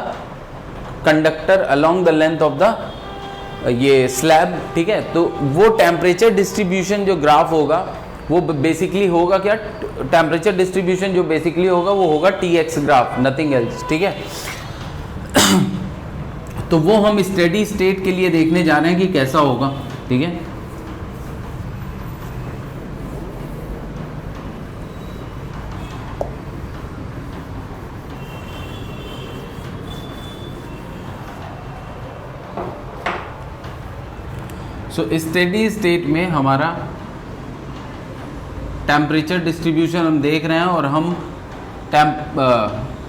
Speaker 1: conductor, along the length of the ये स्लैब। ठीक है, तो वो टेम्परेचर डिस्ट्रीब्यूशन जो ग्राफ होगा वो बेसिकली होगा क्या, टेम्परेचर डिस्ट्रीब्यूशन जो बेसिकली होगा वो होगा T x graph, nothing else. ठीक है तो वो हम स्टेडी स्टेट के लिए देखने जा रहे हैं कि कैसा होगा। ठीक है, सो स्टेडी स्टेट में हमारा टेम्परेचर डिस्ट्रीब्यूशन हम देख रहे हैं और हम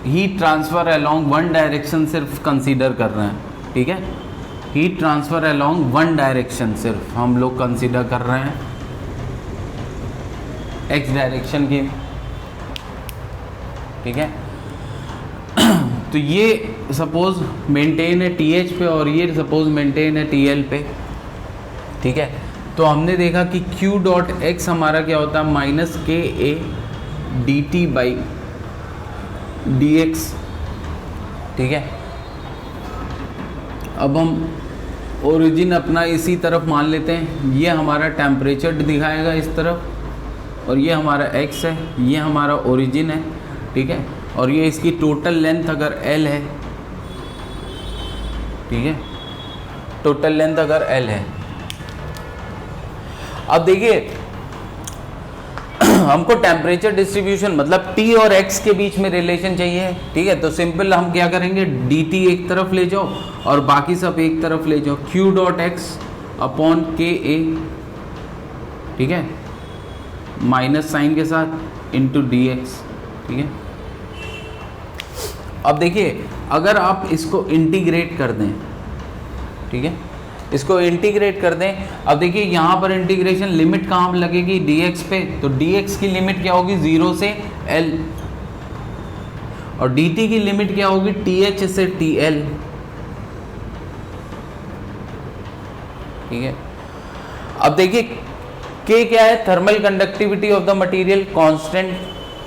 Speaker 1: heat transfer along one direction सिर्फ कंसीडर कर रहे हैं। ठीक है, heat transfer along one direction सिर्फ हम लोग कंसीडर कर रहे हैं, एक्स डायरेक्शन की। ठीक है, तो ये सपोज मेंटेन है टी एच पे और ये सपोज मेंटेन है टी एल पे। ठीक है, तो हमने देखा कि q डॉट एक्स हमारा क्या होता है, minus k A d T by d x. ठीक है, अब हम ओरिजिन अपना इसी तरफ मान लेते हैं, ये हमारा टेम्परेचर दिखाएगा इस तरफ और ये हमारा x है, ये हमारा ओरिजिन है। ठीक है, और ये इसकी टोटल लेंथ अगर l है ठीक है, टोटल लेंथ अगर L है। अब देखिए हमको टेम्परेचर डिस्ट्रीब्यूशन मतलब T और X के बीच में रिलेशन चाहिए, ठीक है। तो सिंपल हम क्या करेंगे, dt एक तरफ ले जाओ और बाकी सब एक तरफ ले जाओ, Q dot x upon K ए, ठीक है, माइनस साइन के साथ इंटू डी एक्स, ठीक है। अब देखिए अगर आप इसको इंटीग्रेट कर दें, ठीक है, इसको इंटीग्रेट कर दें। अब देखिए यहाँ पर इंटीग्रेशन लिमिट कहाँ लगेगी, dx पे, तो dx की लिमिट क्या होगी 0 से l, और dt की लिमिट क्या होगी th से tl, ठीक है। अब देखिए k क्या है, thermal conductivity of the material constant,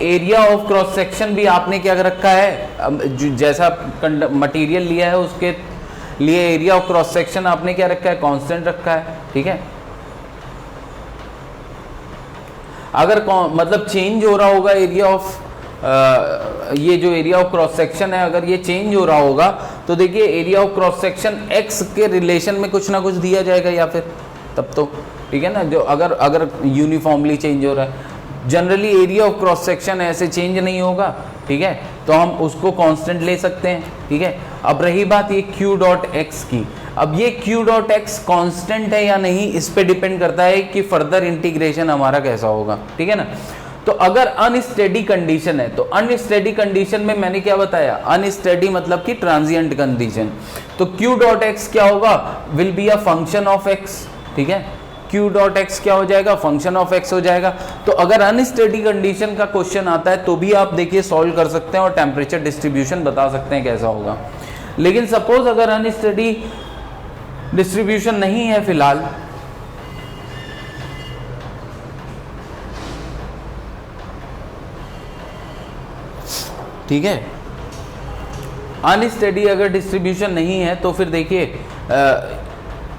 Speaker 1: area of cross section भी आपने क्या रखा है, जैसा मटेरियल लिया है उसके लिए एरिया ऑफ क्रॉस सेक्शन आपने क्या रखा है, कांस्टेंट रखा है, ठीक है। अगर मतलब चेंज हो रहा होगा एरिया ऑफ ये जो एरिया ऑफ क्रॉस सेक्शन है, अगर ये चेंज हो रहा होगा तो देखिए area of cross section x के रिलेशन में कुछ ना कुछ दिया जाएगा या फिर तब तो, ठीक है ना। जो अगर यूनिफॉर्मली चेंज हो रहा है, generally area of cross section ऐसे चेंज नहीं होगा, ठीक है, तो हम उसको कांस्टेंट ले सकते हैं, ठीक है। अब रही बात ये Q डॉट एक्स की, अब ये Q डॉट एक्स कांस्टेंट है या नहीं, इस पे डिपेंड करता है कि फर्दर इंटीग्रेशन हमारा कैसा होगा, ठीक है ना। तो अगर अनस्टेडी कंडीशन है, तो अनस्टेडी कंडीशन में मैंने क्या बताया, अनस्टेडी मतलब कि ट्रांजिएंट कंडीशन, तो Q डॉट एक्स क्या होगा, will be a function of x, ठीक है। Q डॉट एक्स क्या हो जाएगा, फंक्शन ऑफ एक्स हो जाएगा। तो अगर अनस्टेडी कंडीशन का क्वेश्चन आता है तो भी आप देखिए सॉल्व कर सकते हैं और टेम्परेचर डिस्ट्रीब्यूशन बता सकते हैं कैसा होगा। लेकिन सपोज अगर अनस्टेडी डिस्ट्रीब्यूशन नहीं है फिलहाल, ठीक है, अनस्टेडी अगर डिस्ट्रीब्यूशन नहीं है तो फिर देखिए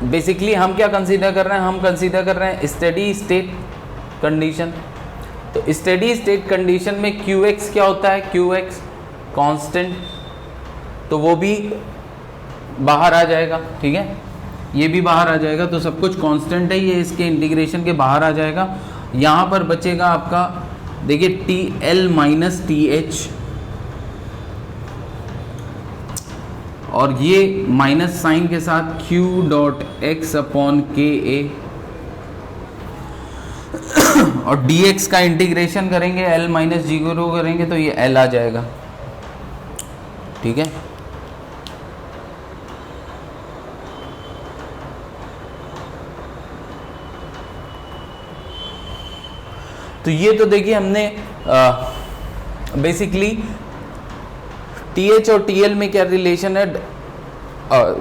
Speaker 1: बेसिकली हम क्या कंसीडर कर रहे हैं, हम कंसीडर कर रहे हैं स्टेडी स्टेट कंडीशन। तो स्टेडी स्टेट कंडीशन में Qx क्या होता है, Qx कांस्टेंट, तो वो भी बाहर आ जाएगा, ठीक है, ये भी बाहर आ जाएगा, तो सब कुछ कांस्टेंट है, ये इसके इंटीग्रेशन के बाहर आ जाएगा। यहाँ पर बचेगा आपका देखिए TL माइनस TH, और ये माइनस साइन के साथ Q dot x upon K ए, और dx का इंटीग्रेशन करेंगे L माइनस जीरो करेंगे तो ये L आ जाएगा, ठीक है। तो ये तो देखिए हमने बेसिकली TH और TL में क्या रिलेशन है,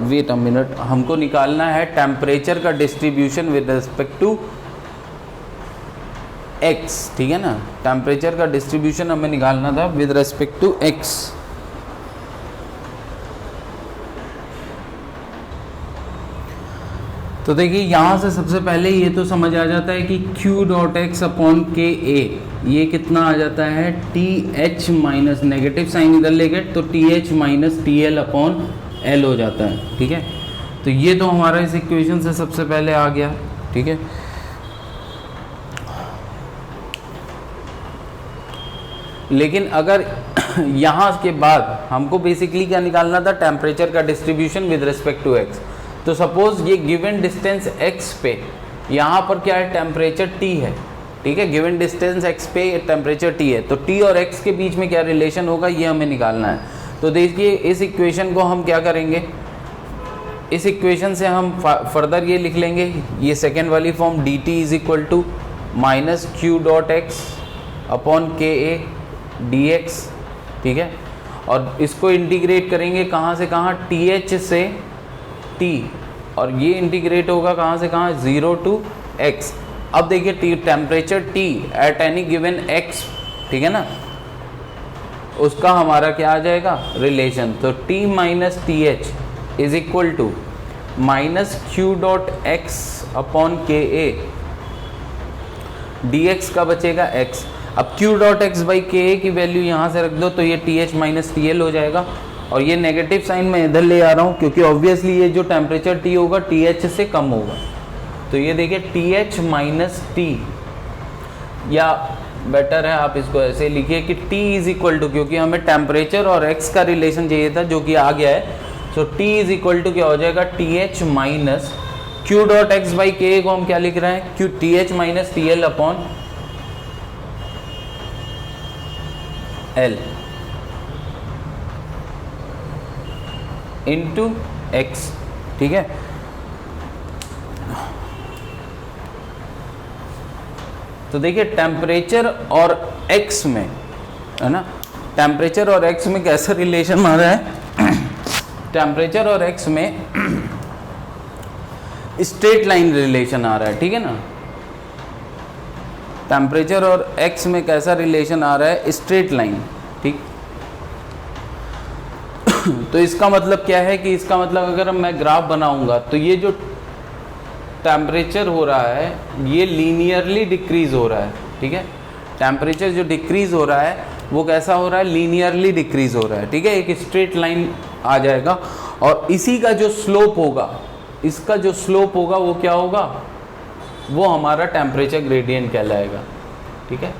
Speaker 1: वेट अ मिनट, हमको निकालना है टेम्परेचर का distribution with respect to x, ठीक है ना। टेम्परेचर का डिस्ट्रीब्यूशन हमें निकालना था विद रिस्पेक्ट टू x। तो देखिए यहाँ से सबसे पहले ये तो समझ आ जाता है कि Q dot x upon K ए, ये कितना आ जाता है TH माइनस, नेगेटिव साइन इधर लेके तो TH minus TL upon L हो जाता है, ठीक है। तो ये तो हमारा इस इक्वेशन से सबसे पहले आ गया, ठीक है। लेकिन अगर यहाँ के बाद हमको बेसिकली क्या निकालना था, टेम्परेचर का distribution with respect to x। तो सपोज ये गिवन डिस्टेंस x पे, यहाँ पर क्या है, टेम्परेचर T है, ठीक है, गिवन डिस्टेंस x पे टेम्परेचर T है, तो T और x के बीच में क्या रिलेशन होगा ये हमें निकालना है। तो देखिए इस इक्वेशन को हम क्या करेंगे, इस इक्वेशन से हम फर्दर ये लिख लेंगे, ये सेकेंड वाली form dt is equal to minus Q dot x upon K A dx, ठीक है। और इसको इंटीग्रेट करेंगे कहाँ से कहाँ, TH से T, और ये इंटीग्रेट होगा कहाँ से कहाँ, 0 टू x। अब देखिए temperature T at any given x, ठीक है ना, उसका हमारा क्या आ जाएगा रिलेशन, तो T minus TH is equal to minus Q dot x upon K A, dx का बचेगा x। अब Q डॉट एक्स बाई के ए की वैल्यू यहाँ से रख दो तो ये TH माइनस TL हो जाएगा, और ये नेगेटिव साइन मैं इधर ले आ रहा हूँ क्योंकि ऑब्वियसली ये जो टेम्परेचर T होगा TH से कम होगा। तो ये देखिए TH माइनस T, या बेटर है आप इसको ऐसे लिखिए कि T इज इक्वल टू, क्योंकि हमें टेम्परेचर और x का रिलेशन चाहिए था जो कि आ गया है। सो T इज इक्वल टू क्या हो जाएगा, TH minus Q dot x by के को हम क्या लिख रहे हैं, Q TH minus TL upon L into x. ठीक है, तो देखिए टेम्परेचर और x में, है ना, टेम्परेचर और x में कैसा रिलेशन आ रहा है टेम्परेचर और x में स्ट्रेट लाइन रिलेशन आ रहा है। ठीक है ना, टेम्परेचर और x में कैसा रिलेशन आ रहा है, स्ट्रेट लाइन। ठीक, तो इसका मतलब क्या है कि इसका मतलब अगर मैं ग्राफ बनाऊंगा तो ये जो टेम्परेचर हो रहा है ये लीनियरली डिक्रीज हो रहा है। ठीक है, टेम्परेचर जो डिक्रीज हो रहा है वो कैसा हो रहा है, लीनियरली डिक्रीज हो रहा है। ठीक है, एक स्ट्रेट लाइन आ जाएगा और इसी का जो स्लोप होगा, इसका जो स्लोप होगा वो क्या होगा, वो हमारा टेम्परेचर ग्रेडियंट कहलाएगा। ठीक है,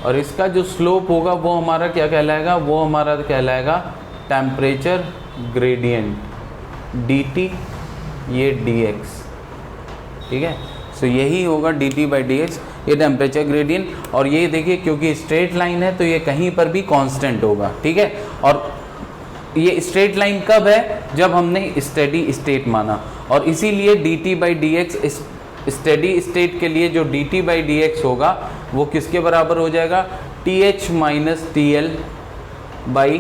Speaker 1: और इसका जो स्लोप होगा वो हमारा क्या कहलाएगा, वो हमारा कहलाएगा टेम्परेचर ग्रेडियंट dt, ये dx। ठीक है, सो यही होगा dt बाई dx, ये टेम्परेचर ग्रेडियंट। और ये देखिए क्योंकि स्ट्रेट लाइन है तो ये कहीं पर भी कांस्टेंट होगा। ठीक है, और ये स्ट्रेट लाइन कब है, जब हमने स्टेडी स्टेट माना, और इसीलिए dt by dx steady state के लिए जो dt बाई dx होगा वो किसके बराबर हो जाएगा, TH minus TL by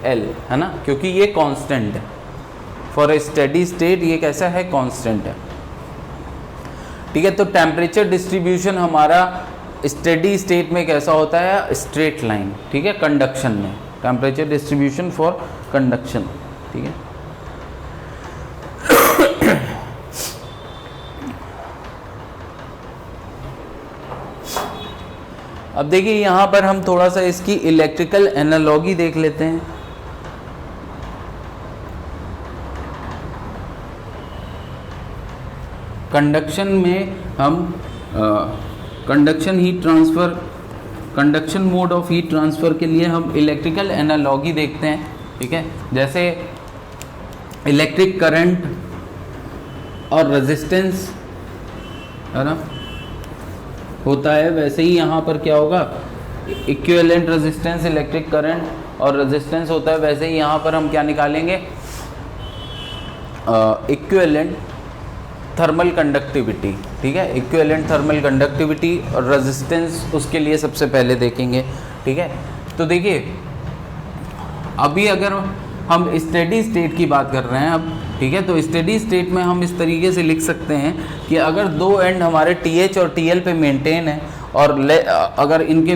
Speaker 1: L, है ना, क्योंकि ये कांस्टेंट है। फॉर ए स्टेडी स्टेट ये कैसा है, कांस्टेंट है। ठीक है, तो टेम्परेचर डिस्ट्रीब्यूशन हमारा स्टेडी स्टेट में कैसा होता है, स्ट्रेट लाइन। ठीक है, कंडक्शन में टेम्परेचर डिस्ट्रीब्यूशन फॉर कंडक्शन। ठीक है, अब देखिए यहाँ पर हम थोड़ा सा इसकी इलेक्ट्रिकल एनालॉजी देख लेते हैं। कंडक्शन में हम conduction heat transfer, conduction mode of heat transfer के लिए हम इलेक्ट्रिकल एनालॉजी देखते हैं। ठीक है, जैसे इलेक्ट्रिक करंट और रेजिस्टेंस, है ना, होता है, वैसे ही यहाँ पर क्या होगा, इक्विवेलेंट रेजिस्टेंस इलेक्ट्रिक करंट और रेजिस्टेंस होता है, वैसे ही यहाँ पर हम क्या निकालेंगे, इक्विवेलेंट थर्मल कंडक्टिविटी। ठीक है, इक्विवेलेंट थर्मल कंडक्टिविटी और रेजिस्टेंस उसके लिए सबसे पहले देखेंगे। ठीक है, तो देखिए अभी अगर हम स्टेडी स्टेट की बात कर रहे हैं अब, ठीक है, तो स्टेडी स्टेट में हम इस तरीके से लिख सकते हैं कि अगर दो एंड हमारे TH और TL पे मेंटेन है और अगर इनके,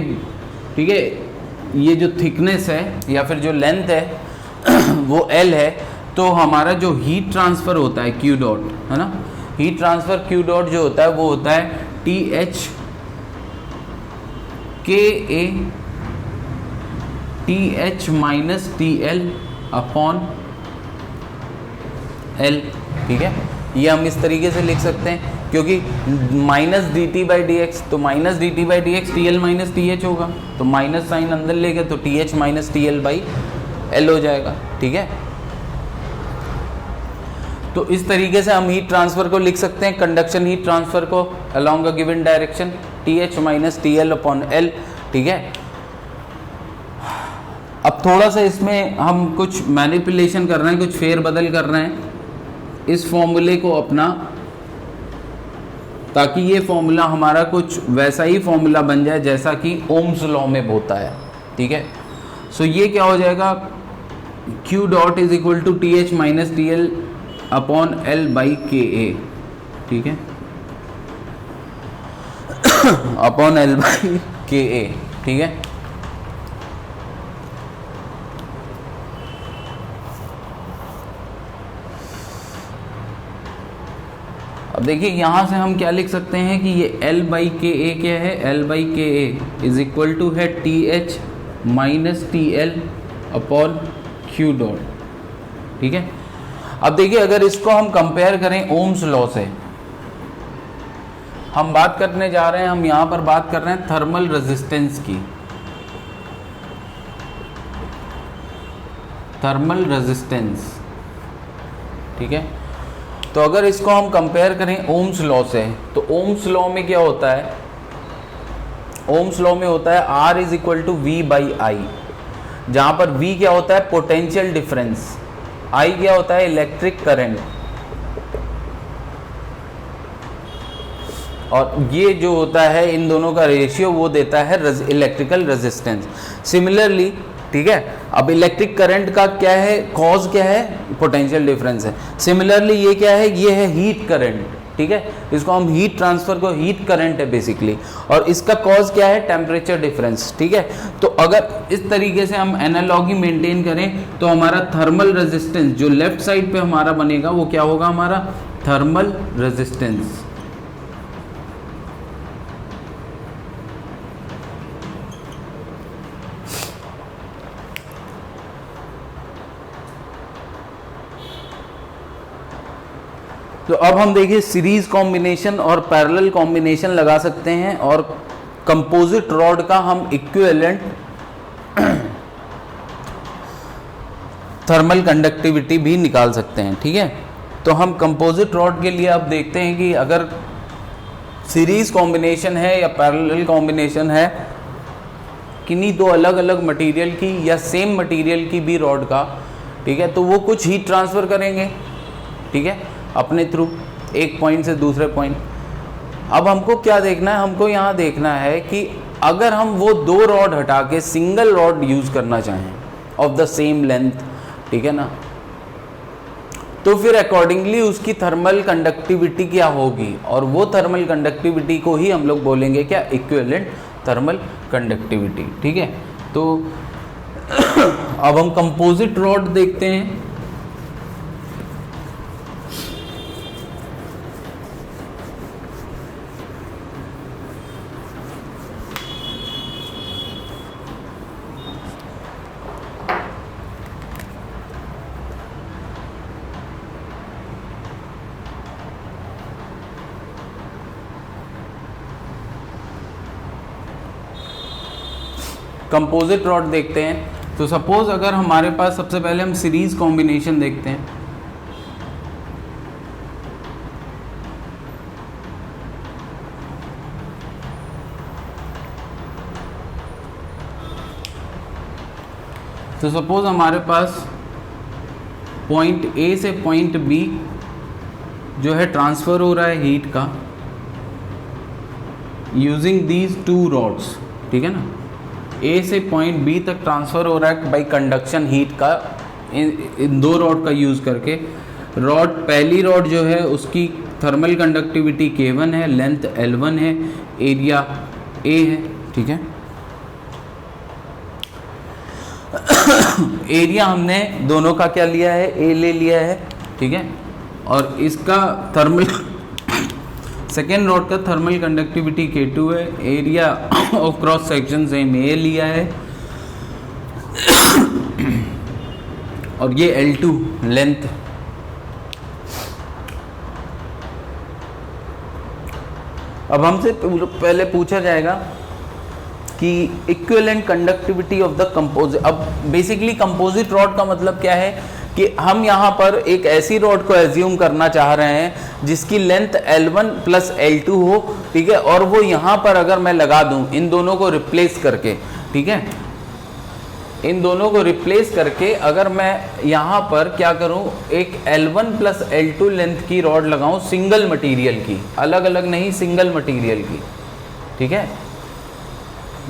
Speaker 1: ठीक है, ये जो थिकनेस है या फिर जो लेंथ है वो L है, तो हमारा जो हीट ट्रांसफ़र होता है Q डॉट, है ना, हीट ट्रांसफ़र Q डॉट जो होता है वो होता है TH KA TH minus TL upon L। ठीक है, ये हम इस तरीके से लिख सकते हैं क्योंकि minus dt by d x, तो minus dt by d x TL minus TH होगा, तो माइनस साइन अंदर ले गए तो TH minus TL by L हो जाएगा। ठीक है, तो इस तरीके से हम हीट ट्रांसफ़र को लिख सकते हैं, कंडक्शन हीट ट्रांसफ़र को along a given direction TH minus TL upon L। ठीक है, अब थोड़ा सा इसमें हम कुछ मैनिपुलेशन कर रहे हैं, कुछ फेरबदल कर रहे हैं इस फॉर्मूले को अपना, ताकि ये फॉर्मूला हमारा कुछ वैसा ही फॉर्मूला बन जाए जैसा कि ओम्स लॉ में होता है। ठीक है, सो ये क्या हो जाएगा, Q dot is equal to TH minus TL upon L by KA। ठीक है, अपॉन L बाई KA। ठीक है, अब देखिए यहाँ से हम क्या लिख सकते हैं कि ये L बाई के ए क्या है, L बाई के ए इज इक्वल टू है TH minus TL upon Q dot, ठीक है। अब देखिए अगर इसको हम कंपेयर करें ओम्स लॉ से, हम बात करने जा रहे हैं, हम यहाँ पर बात कर रहे हैं थर्मल रेजिस्टेंस की, थर्मल रेजिस्टेंस, ठीक है। तो अगर इसको हम कंपेयर करें ओम्स लॉ से, तो ओम्स लॉ में क्या होता है, ओम्स लॉ में होता है R is equal to V by I, जहां पर V क्या होता है पोटेंशियल डिफरेंस, I क्या होता है इलेक्ट्रिक करंट, और ये जो होता है इन दोनों का रेशियो वो देता है इलेक्ट्रिकल रेजिस्टेंस। सिमिलरली, ठीक है, अब इलेक्ट्रिक करंट का क्या है कॉज क्या है, पोटेंशियल डिफरेंस है। सिमिलरली ये क्या है, ये है हीट करंट, ठीक है, इसको हम हीट ट्रांसफर को हीट करंट है बेसिकली, और इसका कॉज क्या है टेम्परेचर डिफरेंस, ठीक है। तो अगर इस तरीके से हम एनालॉगी मेंटेन करें तो हमारा थर्मल रेजिस्टेंस जो लेफ्ट साइड पे हमारा बनेगा वो क्या होगा, हमारा थर्मल रेजिस्टेंस। तो अब हम देखिए सीरीज कॉम्बिनेशन और पैरेलल कॉम्बिनेशन लगा सकते हैं, और कंपोजिट रॉड का हम इक्विवेलेंट थर्मल कंडक्टिविटी भी निकाल सकते हैं, ठीक है। तो हम कंपोजिट रॉड के लिए अब देखते हैं कि अगर सीरीज कॉम्बिनेशन है या पैरेलल कॉम्बिनेशन है, किन्हीं दो अलग अलग मटेरियल की या सेम मटेरियल की भी रॉड का, ठीक है, तो वो कुछ हीट ट्रांसफ़र करेंगे, ठीक है, अपने थ्रू एक पॉइंट से दूसरे पॉइंट। अब हमको क्या देखना है, हमको यहाँ देखना है कि अगर हम वो दो रॉड हटा के सिंगल रॉड यूज़ करना चाहें ऑफ द सेम लेंथ, ठीक है ना, तो फिर अकॉर्डिंगली उसकी थर्मल कंडक्टिविटी क्या होगी, और वो थर्मल कंडक्टिविटी को ही हम लोग बोलेंगे क्या, इक्विवेलेंट थर्मल कंडक्टिविटी, ठीक है। तो अब हम कंपोजिट रॉड देखते हैं। कंपोजिट रॉड देखते हैं। तो सपोज अगर हमारे पास, सबसे पहले हम सीरीज कॉम्बिनेशन देखते हैं। तो सपोज हमारे पास पॉइंट ए से पॉइंट बी जो है ट्रांसफर हो रहा है हीट का यूजिंग दीज टू रॉड्स, ठीक है ना, ए से पॉइंट बी तक ट्रांसफ़र हो रहा है बाई कंडक्शन हीट का, इन दो रॉड का यूज़ करके। रॉड, पहली रॉड जो है उसकी थर्मल कंडक्टिविटी K1 है, लेंथ L1 है, एरिया A है, ठीक है। एरिया हमने दोनों का क्या लिया है, A ले लिया है, ठीक है, और इसका थर्मल सेकेंड रॉड का थर्मल कंडक्टिविटी K2 है, area of cross section same A लिया है, और ये L2 लेंथ। अब हमसे पहले पूछा जाएगा कि equivalent conductivity of the composite. अब बेसिकली कंपोजिट रॉड का मतलब क्या है कि हम यहाँ पर एक ऐसी रॉड को एज्यूम करना चाह रहे हैं जिसकी लेंथ L1 प्लस L2 हो, ठीक है, और वो यहाँ पर अगर मैं लगा दूँ इन दोनों को रिप्लेस करके, ठीक है, इन दोनों को रिप्लेस करके अगर मैं यहाँ पर क्या करूँ, एक L1 प्लस L2 लेंथ की रॉड लगाऊँ सिंगल मटेरियल की, अलग अलग नहीं, सिंगल मटेरियल की, ठीक है,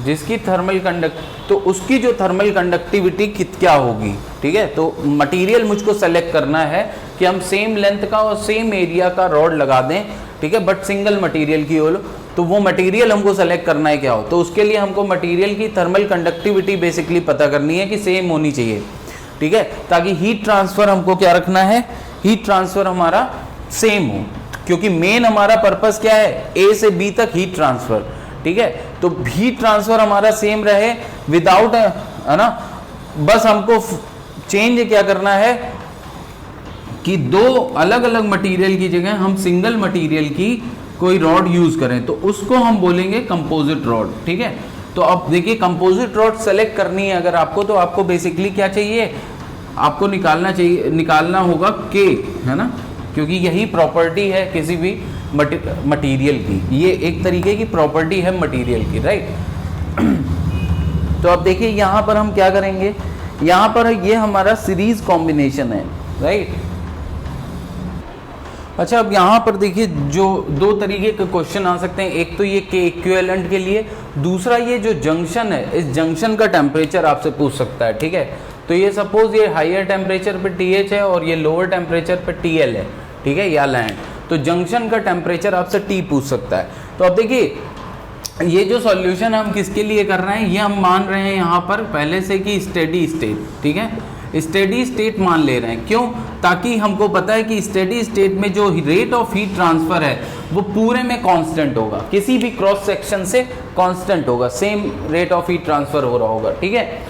Speaker 1: जिसकी थर्मल तो उसकी जो थर्मल कंडक्टिविटी क्या होगी, ठीक है। तो मटेरियल मुझको सेलेक्ट करना है कि हम सेम लेंथ का और सेम एरिया का रॉड लगा दें, ठीक है, बट सिंगल मटेरियल की हो। तो वो मटेरियल हमको सेलेक्ट करना है क्या हो, तो उसके लिए हमको मटेरियल की थर्मल कंडक्टिविटी बेसिकली पता करनी है कि सेम होनी चाहिए, ठीक है, ताकि हीट ट्रांसफ़र हमको क्या रखना है, हीट ट्रांसफ़र हमारा सेम हो, क्योंकि मेन हमारा पर्पस क्या है, ए से बी तक हीट ट्रांसफर, ठीक है। तो हीट ट्रांसफर हमारा सेम रहे विदाउट, है ना, बस हमको चेंज क्या करना है कि दो अलग अलग मटेरियल की जगह हम सिंगल मटेरियल की कोई रॉड यूज करें, तो उसको हम बोलेंगे कंपोजिट रॉड, ठीक है। तो अब देखिए कंपोजिट रॉड सेलेक्ट करनी है अगर आपको, तो आपको बेसिकली क्या चाहिए, आपको निकालना होगा के, है ना, क्योंकि यही प्रॉपर्टी है किसी भी मटेरियल की, ये एक तरीके की प्रॉपर्टी है मटेरियल की, राइट। तो अब देखिए यहाँ पर हम क्या करेंगे, यहाँ पर ये हमारा सीरीज कॉम्बिनेशन है, राइट। अच्छा, अब यहाँ पर देखिए जो दो तरीके के क्वेश्चन आ सकते हैं, एक तो ये के इक्विवेलेंट के लिए, दूसरा ये जो जंक्शन है, इस जंक्शन का टेम्परेचर आपसे पूछ सकता है, ठीक है। तो ये सपोज ये हायर टेम्परेचर पे TH है और ये लोअर टेम्परेचर पे TL है, ठीक है, या लैंड, तो जंक्शन का टेम्परेचर आपसे T पूछ सकता है। तो अब देखिए ये जो सॉल्यूशन हम किसके लिए कर रहे हैं, ये हम मान रहे हैं यहाँ पर पहले से कि स्टेडी स्टेट, ठीक है, स्टेडी स्टेट मान ले रहे हैं, क्यों, ताकि हमको पता है कि स्टेडी स्टेट में जो रेट ऑफ हीट ट्रांसफर है वो पूरे में कांस्टेंट होगा, किसी भी क्रॉस सेक्शन से कांस्टेंट होगा, same rate of heat transfer हो रहा होगा, ठीक है,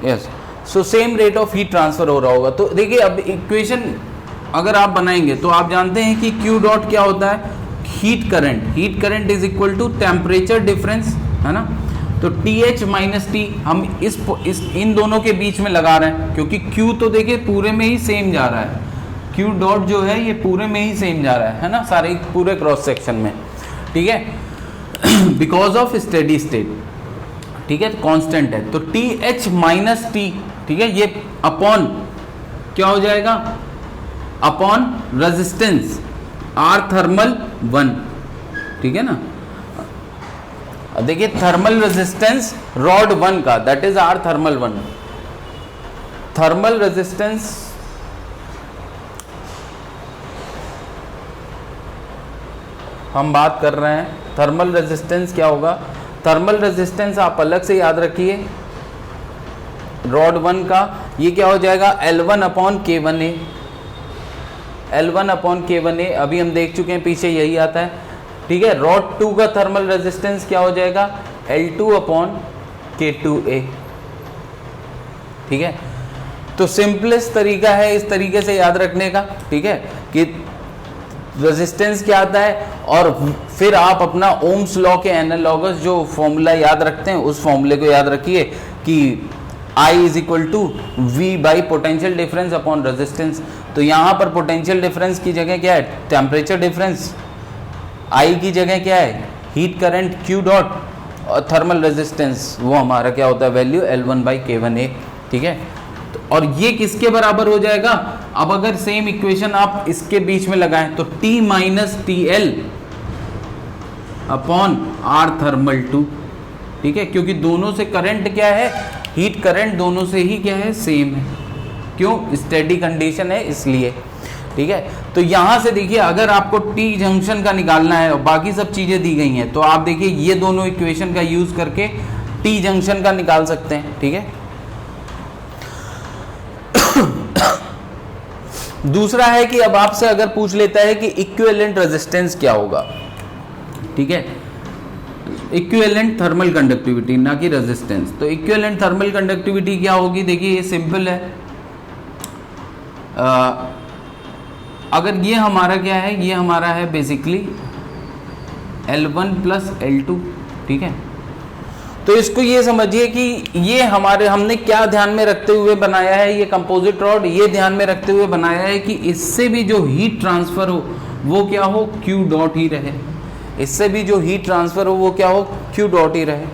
Speaker 1: yes. So same rate of heat transfer हो रहा होगा। तो देखिए अब इक्वेशन अगर आप बनाएंगे तो आप जानते हैं कि Q डॉट क्या होता है, heat current is equal to temperature difference, है ना। तो TH माइनस T हम इस इन दोनों के बीच में लगा रहे हैं, क्योंकि Q तो देखिए पूरे में ही सेम जा रहा है, Q डॉट जो है ये पूरे में ही सेम जा रहा है ना, सारे पूरे क्रॉस सेक्शन में, ठीक है, बिकॉज ऑफ स्टेडी स्टेट, ठीक है, कांस्टेंट है। तो TH माइनस T, ठीक है, ये अपॉन क्या हो जाएगा, अपॉन रेजिस्टेंस R थर्मल 1, ठीक है ना। अब देखिए थर्मल रेजिस्टेंस रॉड 1 का, that is R thermal 1, thermal resistance हम बात कर रहे हैं, थर्मल रेजिस्टेंस क्या होगा, थर्मल रेजिस्टेंस आप अलग से याद रखिए, रॉड 1 का ये क्या हो जाएगा, L1 upon K1A, L1 upon K1A, अभी हम देख चुके हैं पीछे यही आता है, ठीक है। रॉड 2 का थर्मल रेजिस्टेंस क्या हो जाएगा, L2 अपॉन K2A, ठीक है। तो सिंपलेस्ट तरीका है इस तरीके से याद रखने का, ठीक है, कि रेजिस्टेंस क्या आता है और फिर आप अपना ओम्स लॉ के एनालॉगस जो फॉर्मूला याद रखते हैं उस फॉर्मूले को याद रखिए कि I is equal to V by potential difference upon resistance. तो यहाँ पर पोटेंशियल डिफरेंस की जगह क्या है, टेम्परेचर डिफरेंस, I की जगह क्या है, हीट करंट Q डॉट, और थर्मल रेजिस्टेंस वो हमारा क्या होता है, वैल्यू L1 बाई K1A, ठीक है। तो और ये किसके बराबर हो जाएगा, अब अगर सेम इक्वेशन आप इसके बीच में लगाएं तो T minus TL upon R thermal 2, ठीक है, क्योंकि दोनों से करंट क्या है, हीट करंट दोनों से ही क्या है, सेम है, क्यों, स्टेडी कंडीशन है इसलिए, ठीक है। तो यहां से देखिए अगर आपको T जंक्शन का निकालना है और बाकी सब चीजें दी गई हैं, तो आप देखिए ये दोनों इक्वेशन का यूज करके T जंक्शन का निकाल सकते हैं, ठीक है। दूसरा है कि अब आपसे अगर पूछ लेता है कि इक्विवेलेंट रेजिस्टेंस क्या होगा, ठीक है, इक्विवेलेंट थर्मल कंडक्टिविटी ना कि रेजिस्टेंस। तो इक्विवेलेंट थर्मल कंडक्टिविटी क्या होगी, देखिए ये सिंपल है, अगर ये हमारा क्या है, ये हमारा है बेसिकली L1 प्लस L2, ठीक है। तो इसको ये समझिए कि ये हमारे हमने क्या ध्यान में रखते हुए बनाया है, ये कंपोजिट रॉड ये ध्यान में रखते हुए बनाया है कि इससे भी जो हीट ट्रांसफर हो वो क्या हो, Q डॉट ही रहे, इससे भी जो हीट ट्रांसफर हो वो क्या हो, Q डॉट ही रहे।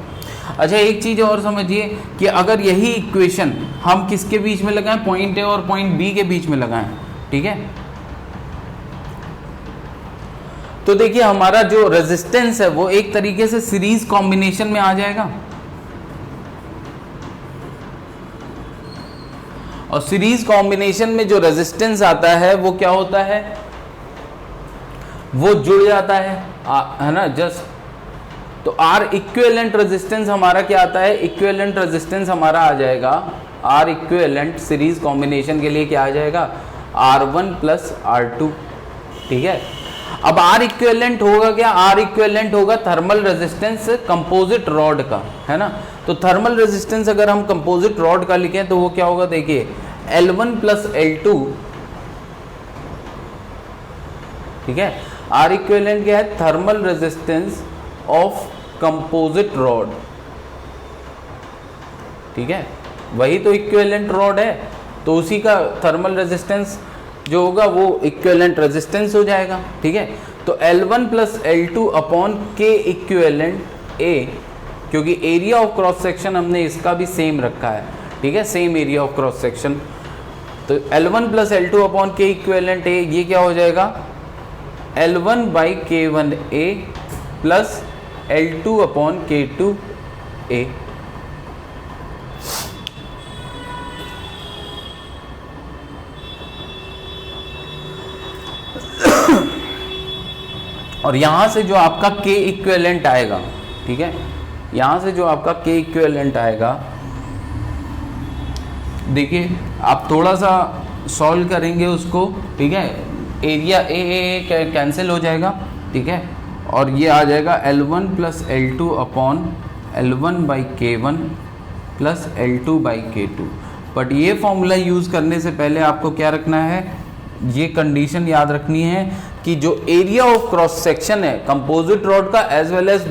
Speaker 1: अच्छा एक चीज और समझिए कि अगर यही इक्वेशन हम किसके बीच में लगाएं, पॉइंट A और पॉइंट B के बीच में लगाएं, ठीक है, तो देखिए हमारा जो रेजिस्टेंस है वो एक तरीके से सीरीज कॉम्बिनेशन में आ जाएगा, और सीरीज कॉम्बिनेशन में जो रेजिस्टेंस आता है वो क्या होता है, वो जुड़ जाता है ना, जस्ट। तो R इक्विवेलेंट रेजिस्टेंस हमारा क्या आता है, इक्विवेलेंट रेजिस्टेंस हमारा आ जाएगा, R इक्विवेलेंट सीरीज कॉम्बिनेशन के लिए क्या आ जाएगा, R1 प्लस R2, ठीक है। अब आर इक्विवेलेंट होगा क्या, आर इक्विवेलेंट होगा थर्मल रेजिस्टेंस कंपोजिट रॉड का, है ना। तो थर्मल रेजिस्टेंस अगर हम कंपोजिट रॉड का लिखें तो वो क्या होगा, देखिए L1 प्लस L2, ठीक है। आर इक्विवेलेंट क्या है, thermal resistance of composite rod, ठीक है। वही तो इक्विवेलेंट रॉड है, तो उसी का थर्मल रेजिस्टेंस जो होगा वो इक्विवेलेंट रेजिस्टेंस हो जाएगा, ठीक है। तो L1 plus L2 upon K equivalent ए, क्योंकि एरिया ऑफ क्रॉस सेक्शन हमने इसका भी सेम रखा है, ठीक है, same area of cross section. तो L1 plus L2 upon K equivalent ए, ये क्या हो जाएगा, L1 by K1 A plus L2 upon K2 ए। और यहां से जो आपका के इक्विवेलेंट आएगा, ठीक है, यहां से जो आपका के इक्विवेलेंट आएगा, देखिए आप थोड़ा सा सॉल्व करेंगे उसको, ठीक है, एरिया ए कैंसिल हो जाएगा, ठीक है, और ये आ जाएगा L1 plus L2 upon L1 by K1 plus L2 by K2। But ये फॉर्मूला यूज़ करने से पहले आपको क्या रखना है, ये कंडीशन याद रखनी है कि जो एरिया ऑफ क्रॉस सेक्शन है कंपोजिट रॉड का एज वेल एज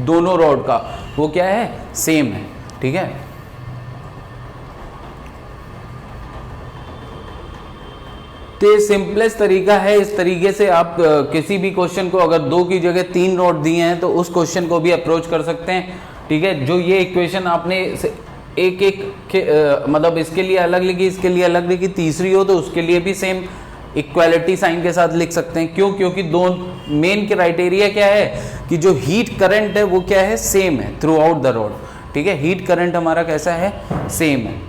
Speaker 1: दोनों रॉड का, वो क्या है, सेम है, ठीक है। तो ये सिंपलेस्ट तरीका है, इस तरीके से आप किसी भी क्वेश्चन को, अगर 2 की जगह 3 रॉड दिए हैं तो उस क्वेश्चन को भी अप्रोच कर सकते हैं, ठीक है। जो ये इक्वेशन आपने एक मतलब इसके लिए अलग लिखी, इसके लिए अलग लिखी, तीसरी हो तो उसके लिए भी सेम इक्वालिटी साइन के साथ लिख सकते हैं। क्यों, क्योंकि दो मेन क्राइटेरिया क्या है कि जो हीट करंट है वो क्या है, सेम है थ्रू आउट द रॉड, ठीक है। हीट करंट हमारा कैसा है, सेम है।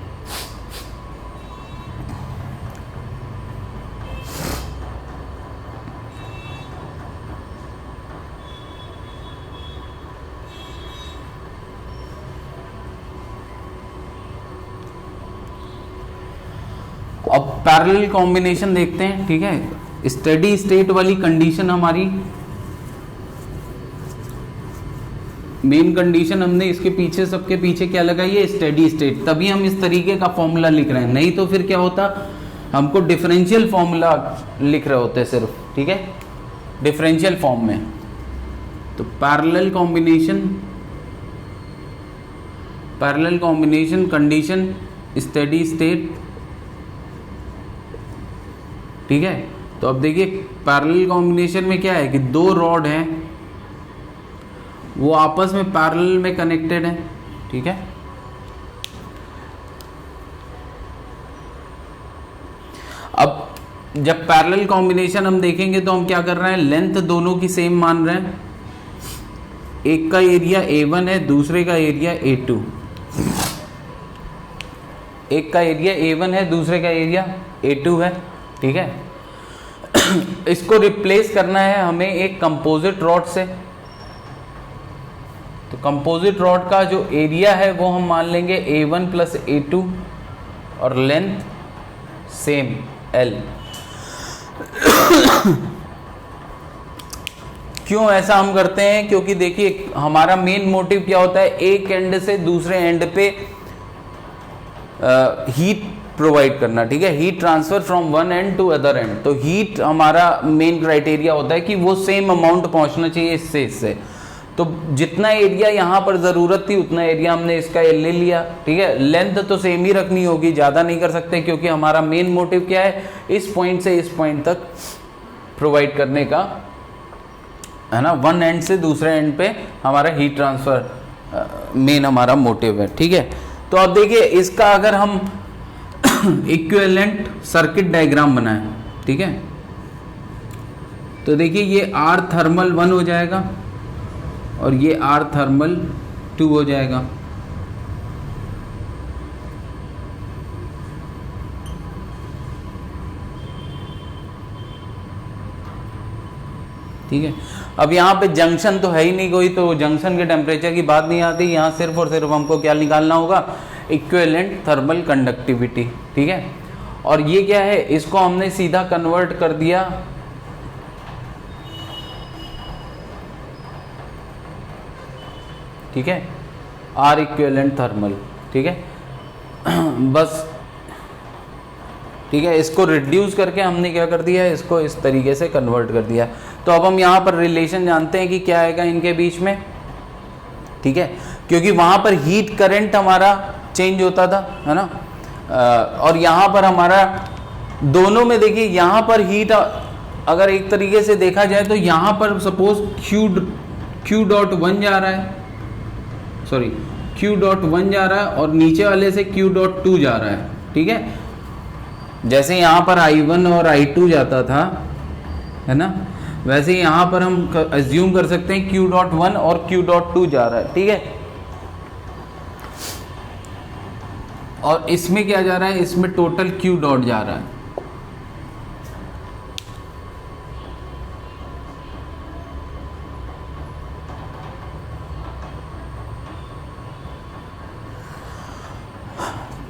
Speaker 1: अब पैरेलल कॉम्बिनेशन देखते हैं, ठीक है। स्टेडी स्टेट वाली कंडीशन हमारी मेन कंडीशन, हमने इसके पीछे, सबके पीछे क्या लगाई है, स्टेडी स्टेट, तभी हम इस तरीके का फॉर्मूला लिख रहे हैं, नहीं तो फिर क्या होता, हमको डिफरेंशियल फॉर्मूला लिख रहे होते सिर्फ, ठीक है, डिफरेंशियल फॉर्म में। तो parallel combination condition steady state, ठीक है। तो अब देखिए पैरेलल कॉम्बिनेशन में क्या है कि 2 रॉड हैं, वो आपस में पैरेलल में कनेक्टेड हैं, ठीक है। अब जब पैरेलल कॉम्बिनेशन हम देखेंगे तो हम क्या कर रहे हैं, लेंथ दोनों की सेम मान रहे हैं, एक का एरिया A1 है, दूसरे का एरिया A2, एक का एरिया A1 है, दूसरे का एरिया A2 है, ठीक है। इसको रिप्लेस करना है हमें एक कंपोजिट रॉड से, तो कंपोजिट रॉड का जो एरिया है वो हम मान लेंगे A1 प्लस A2 और लेंथ सेम L। क्यों ऐसा हम करते हैं, क्योंकि देखिए हमारा मेन मोटिव क्या होता है, एक एंड से दूसरे एंड पे हीट प्रोवाइड करना, ठीक है, heat transfer from one end to other end. तो हीट हमारा मेन क्राइटेरिया होता है कि वो सेम अमाउंट पहुंचना चाहिए इससे। तो जितना एरिया यहाँ पर ज़रूरत थी उतना एरिया हमने इसका ले लिया, ठीक है। लेंथ तो सेम ही रखनी होगी, ज़्यादा नहीं कर सकते, क्योंकि हमारा मेन मोटिव क्या है, इस पॉइंट से इस पॉइंट तक प्रोवाइड करने का, है ना। वन एंड से दूसरे एंड पे हमारा हीट ट्रांसफ़र मेन हमारा मोटिव है, ठीक है। तो अब देखिए इसका अगर हम इक्विवेलेंट सर्किट डायग्राम बनाएं, ठीक है, तो देखिए ये R थर्मल 1 हो जाएगा और ये R थर्मल 2 हो जाएगा, ठीक है। अब यहाँ पे जंक्शन तो है ही नहीं कोई, तो जंक्शन के टेम्परेचर की बात नहीं आती, यहाँ सिर्फ और सिर्फ हमको क्या निकालना होगा, इक्विवेलेंट थर्मल कंडक्टिविटी, ठीक है। और ये क्या है, इसको हमने सीधा कन्वर्ट कर दिया ठीक है, आर इक्विवेलेंट थर्मल, ठीक है। बस ठीक है, इसको रिड्यूस करके हमने क्या कर दिया है, इसको इस तरीके से कन्वर्ट कर दिया। तो अब हम यहाँ पर रिलेशन जानते हैं कि क्या आएगा इनके बीच में, ठीक है, क्योंकि वहाँ पर हीट करंट हमारा चेंज होता था, है ना। और यहाँ पर हमारा दोनों में देखिए, यहाँ पर हीट अगर एक तरीके से देखा जाए तो यहाँ पर सपोज Q.1 जा रहा है, सॉरी Q.1 जा रहा है और नीचे वाले से Q.2 जा रहा है, ठीक है। जैसे यहाँ पर I1 और I2 जाता था, है ना, वैसे यहाँ पर हम अज्यूम कर सकते हैं Q.1 और Q.2 जा रहा है, ठीक है। और इसमें क्या जा रहा है, इसमें टोटल Q डॉट जा रहा है।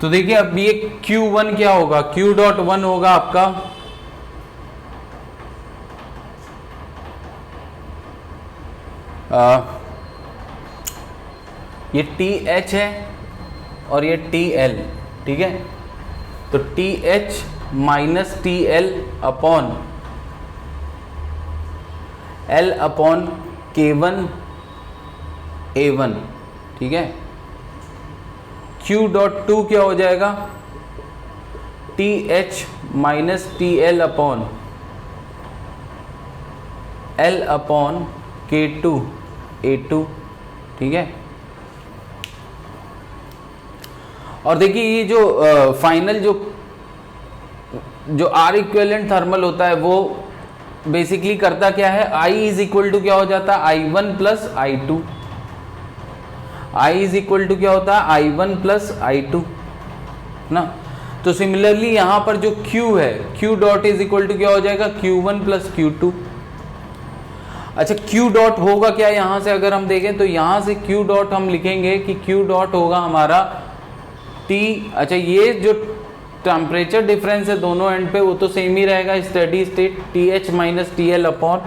Speaker 1: तो देखिए अब ये Q1 क्या होगा, Q.1 होगा आपका ये TH है और ये TL, ठीक है। तो TH minus TL upon L upon K1 A1, ठीक है। Q.2 क्या हो जाएगा, TH minus TL upon L upon K2 A2, ठीक है। और देखिए ये जो फाइनल जो आर इक्विवेलेंट थर्मल होता है वो बेसिकली करता क्या है, I इज इक्वल टू क्या हो जाता है, I1 plus I2। I is equal to क्या होता है, I1 प्लस I2 ना। तो सिमिलरली यहाँ पर जो Q है, Q dot is equal to क्या हो जाएगा, Q1 प्लस Q2। अच्छा Q डॉट होगा क्या, यहाँ से अगर हम देखें तो यहाँ से Q डॉट हम लिखेंगे कि Q डॉट होगा हमारा T। अच्छा ये जो टेम्परेचर डिफरेंस है दोनों एंड पे वो तो सेम ही रहेगा, steady state, TH minus TL upon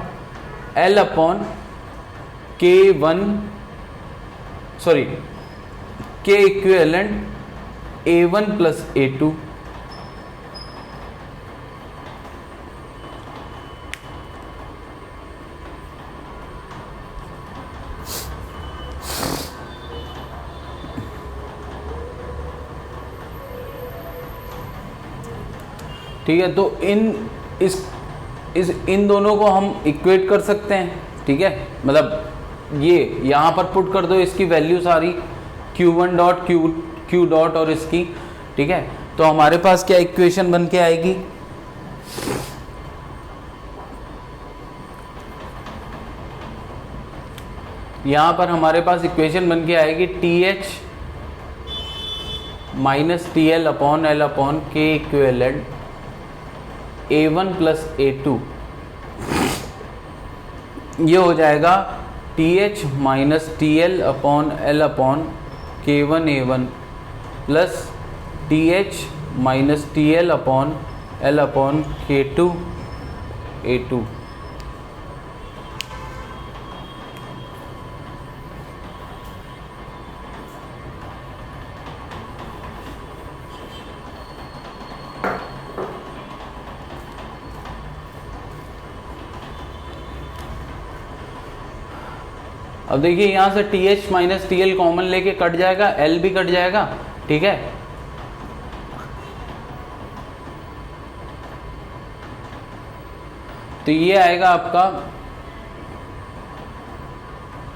Speaker 1: L upon K1 sorry K equivalent A1 plus A2। ठीक है, तो इन दोनों को हम इक्वेट कर सकते हैं, ठीक है। मतलब ये यहाँ पर पुट कर दो इसकी वैल्यू सारी, Q1 डॉट Q डॉट और इसकी, ठीक है। तो हमारे पास क्या इक्वेशन बन के आएगी, यहाँ पर हमारे पास इक्वेशन बन के आएगी TH minus TL upon L upon K equivalent A1 plus A2। ये हो जाएगा TH minus TL upon L upon K1 A1 plus TH minus TL upon L upon K2 A2। अब देखिए यहाँ से TH माइनस TL कॉमन लेके cut जाएगा, L भी कट जाएगा, ठीक है। तो ये आएगा आपका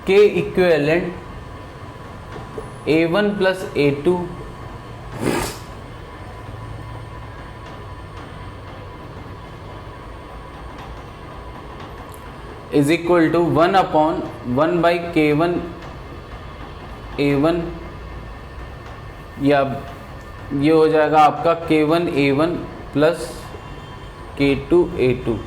Speaker 1: K equivalent A1 plus A2 is equal to 1 upon 1 by K1 A1, या ये हो जाएगा आपका K1 A1 plus K2 A2।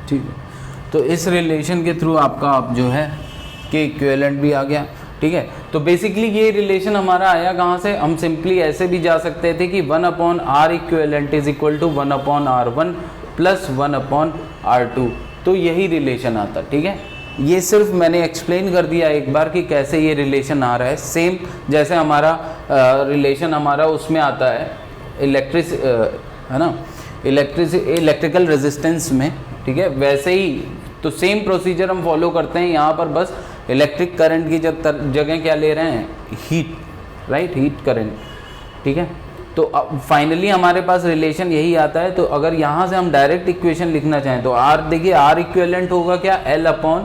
Speaker 1: ठीक है। तो इस रिलेशन के थ्रू आपका आप जो है के इक्विवेलेंट भी आ गया, ठीक है। तो बेसिकली ये रिलेशन हमारा आया कहाँ से, हम सिंपली ऐसे भी जा सकते थे कि 1/r equivalent is equal to 1/r1 plus 1/r2, तो यही रिलेशन आता, ठीक है। ये सिर्फ मैंने एक्सप्लेन कर दिया एक बार कि कैसे ये रिलेशन आ रहा है, सेम जैसे हमारा रिलेशन हमारा उसमें आता है है ना, इलेक्ट्रिकल रेजिस्टेंस में, ठीक है। वैसे ही तो सेम प्रोसीजर हम फॉलो करते हैं यहाँ पर, बस इलेक्ट्रिक करंट की जगह क्या ले रहे हैं, हीट, राइट, हीट करंट, ठीक है। तो अब फाइनली हमारे पास रिलेशन यही आता है। तो अगर यहाँ से हम डायरेक्ट इक्वेशन लिखना चाहें तो आर, देखिए आर इक्विवेलेंट होगा क्या, L upon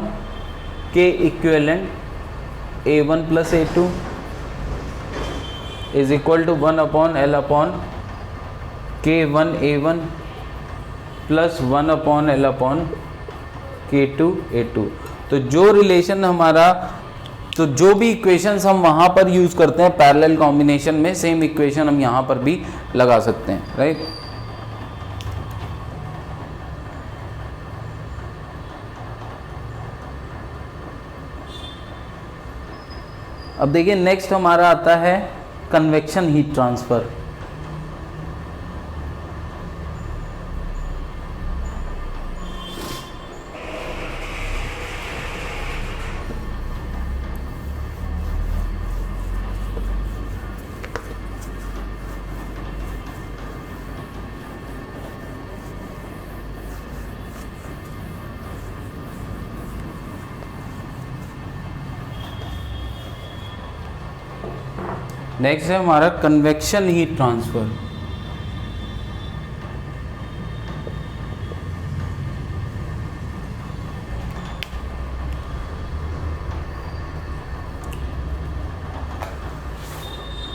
Speaker 1: K equivalent A1 plus A2 is equal to 1/L upon K1 A1 plus 1/L upon K2 A2। तो जो रिलेशन हमारा, तो जो भी इक्वेशंस हम वहाँ पर यूज़ करते हैं पैरेलल कॉम्बिनेशन में, सेम इक्वेशन हम यहाँ पर भी लगा सकते हैं, राइट। अब देखिए नेक्स्ट हमारा आता है कन्वेक्शन हीट ट्रांसफर। नेक्स्ट है हमारा कन्वेक्शन हीट ट्रांसफर।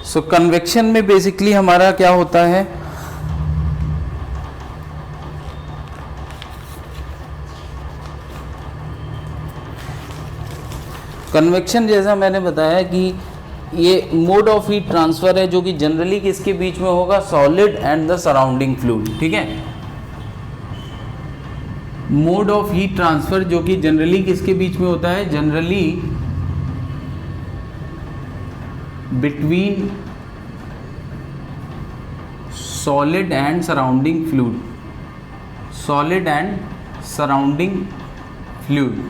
Speaker 1: सो कन्वेक्शन में बेसिकली हमारा क्या होता है, कन्वेक्शन जैसा मैंने बताया कि ये मोड ऑफ हीट ट्रांसफर है जो कि जनरली किसके बीच में होगा, solid and the surrounding fluid, ठीक है। मोड ऑफ हीट ट्रांसफर जो कि जनरली किसके बीच में होता है, generally between solid and surrounding fluid, solid and surrounding fluid,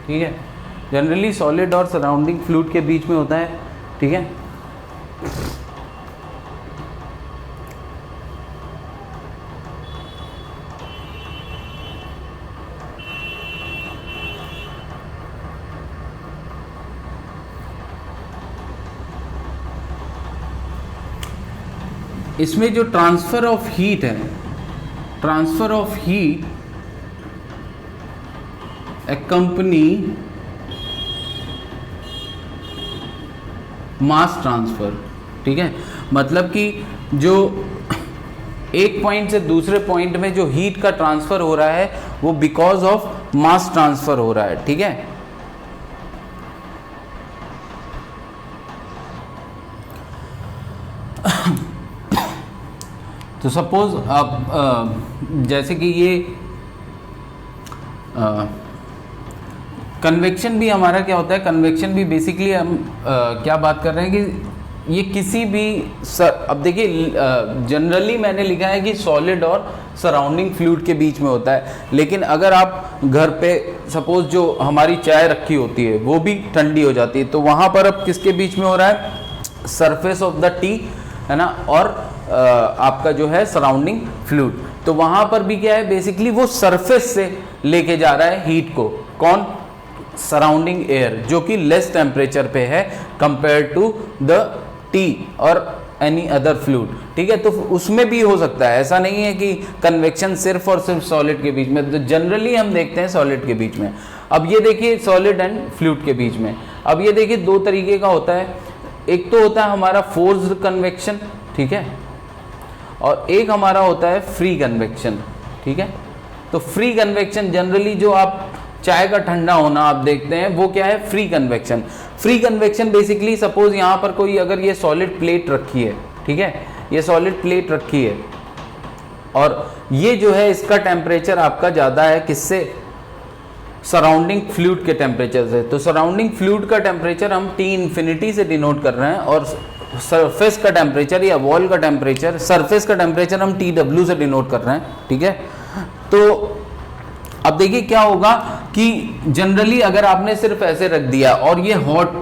Speaker 1: ठीक है। जनरली सॉलिड और सराउंडिंग फ्लूइड के बीच में होता है, ठीक है। इसमें जो ट्रांसफर ऑफ हीट है, transfer of heat accompany mass transfer, ठीक है। मतलब कि जो एक पॉइंट से दूसरे पॉइंट में जो हीट का ट्रांसफर हो रहा है वो बिकॉज ऑफ मास ट्रांसफर हो रहा है, ठीक है। तो सपोज आप जैसे कि ये कन्वेक्शन भी हमारा क्या होता है, कन्वेक्शन भी बेसिकली हम क्या बात कर रहे हैं कि ये किसी भी अब देखिए जनरली मैंने लिखा है कि सॉलिड और सराउंडिंग फ्लूइड के बीच में होता है, लेकिन अगर आप घर पे सपोज जो हमारी चाय रखी होती है वो भी ठंडी हो जाती है, तो वहाँ पर अब किसके बीच में हो रहा है, सरफेस ऑफ द टी, है ना, और आपका जो है सराउंडिंग फ्लूइड। तो वहाँ पर भी क्या है, बेसिकली वो सरफेस से लेके जा रहा है हीट को, कौन, सराउंडिंग एयर, जो कि लेस टेम्परेचर पे है कंपेयर टू द टी और एनी अदर फ्लूइड, ठीक है। तो उसमें भी हो सकता है, ऐसा नहीं है कि कन्वेक्शन सिर्फ और सिर्फ सॉलिड के बीच में, तो जनरली हम देखते हैं सॉलिड के बीच में। अब ये देखिए सॉलिड एंड फ्लूइड के बीच में, अब ये देखिए दो तरीके का होता है, एक तो होता है हमारा फोर्स्ड कन्वेक्शन, ठीक है, और एक हमारा होता है फ्री कन्वेक्शन, ठीक है। तो फ्री कन्वेक्शन जनरली जो आप चाय का ठंडा होना आप देखते हैं वो क्या है, free convection. Free convection basically suppose यहाँ पर कोई अगर ये सॉलिड प्लेट रखी है, ठीक है, ये सॉलिड प्लेट रखी है और ये जो है इसका टेम्परेचर आपका ज़्यादा है किससे, सराउंडिंग फ्लूइड के टेम्परेचर से। तो सराउंडिंग फ्लूइड का टेम्परेचर हम T इन्फिनिटी से डिनोट कर रहे हैं और सरफेस का टेम्परेचर या वॉल का टेम्परेचर, सरफेस का टेम्परेचर हम TW से डिनोट कर रहे हैं, ठीक है। तो अब देखिए क्या होगा कि जनरली अगर आपने सिर्फ ऐसे रख दिया और ये हॉट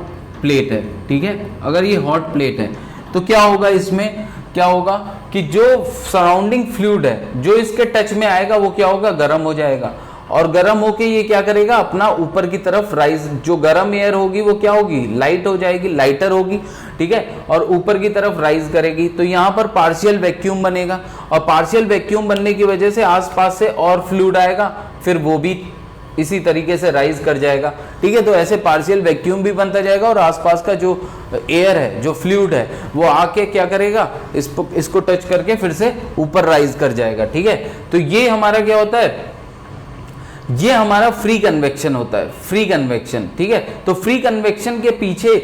Speaker 1: प्लेट है, ठीक है, अगर ये हॉट प्लेट है तो क्या होगा, इसमें क्या होगा कि जो सराउंडिंग फ्लूइड है जो इसके टच में आएगा वो क्या होगा, गर्म हो जाएगा और गर्म होके ये क्या करेगा, अपना ऊपर की तरफ राइज, जो गर्म एयर होगी वो क्या होगी, लाइट हो जाएगी, लाइटर होगी, ठीक है, और ऊपर की तरफ राइज करेगी। तो यहाँ पर पार्शियल वैक्यूम बनेगा और पार्शियल वैक्यूम बनने की वजह से आसपास से और फ्लूइड आएगा, फिर वो भी इसी तरीके से राइज कर जाएगा, ठीक है। तो ऐसे पार्शियल वैक्यूम भी बनता जाएगा और आसपास का जो एयर है, जो फ्लूइड है, वो आके क्या करेगा, इसको टच करके फिर से ऊपर राइज कर जाएगा, ठीक है। तो ये हमारा क्या होता है, ये हमारा फ्री कन्वेक्शन होता है, फ्री कन्वेक्शन, ठीक है। तो फ्री कन्वेक्शन के पीछे,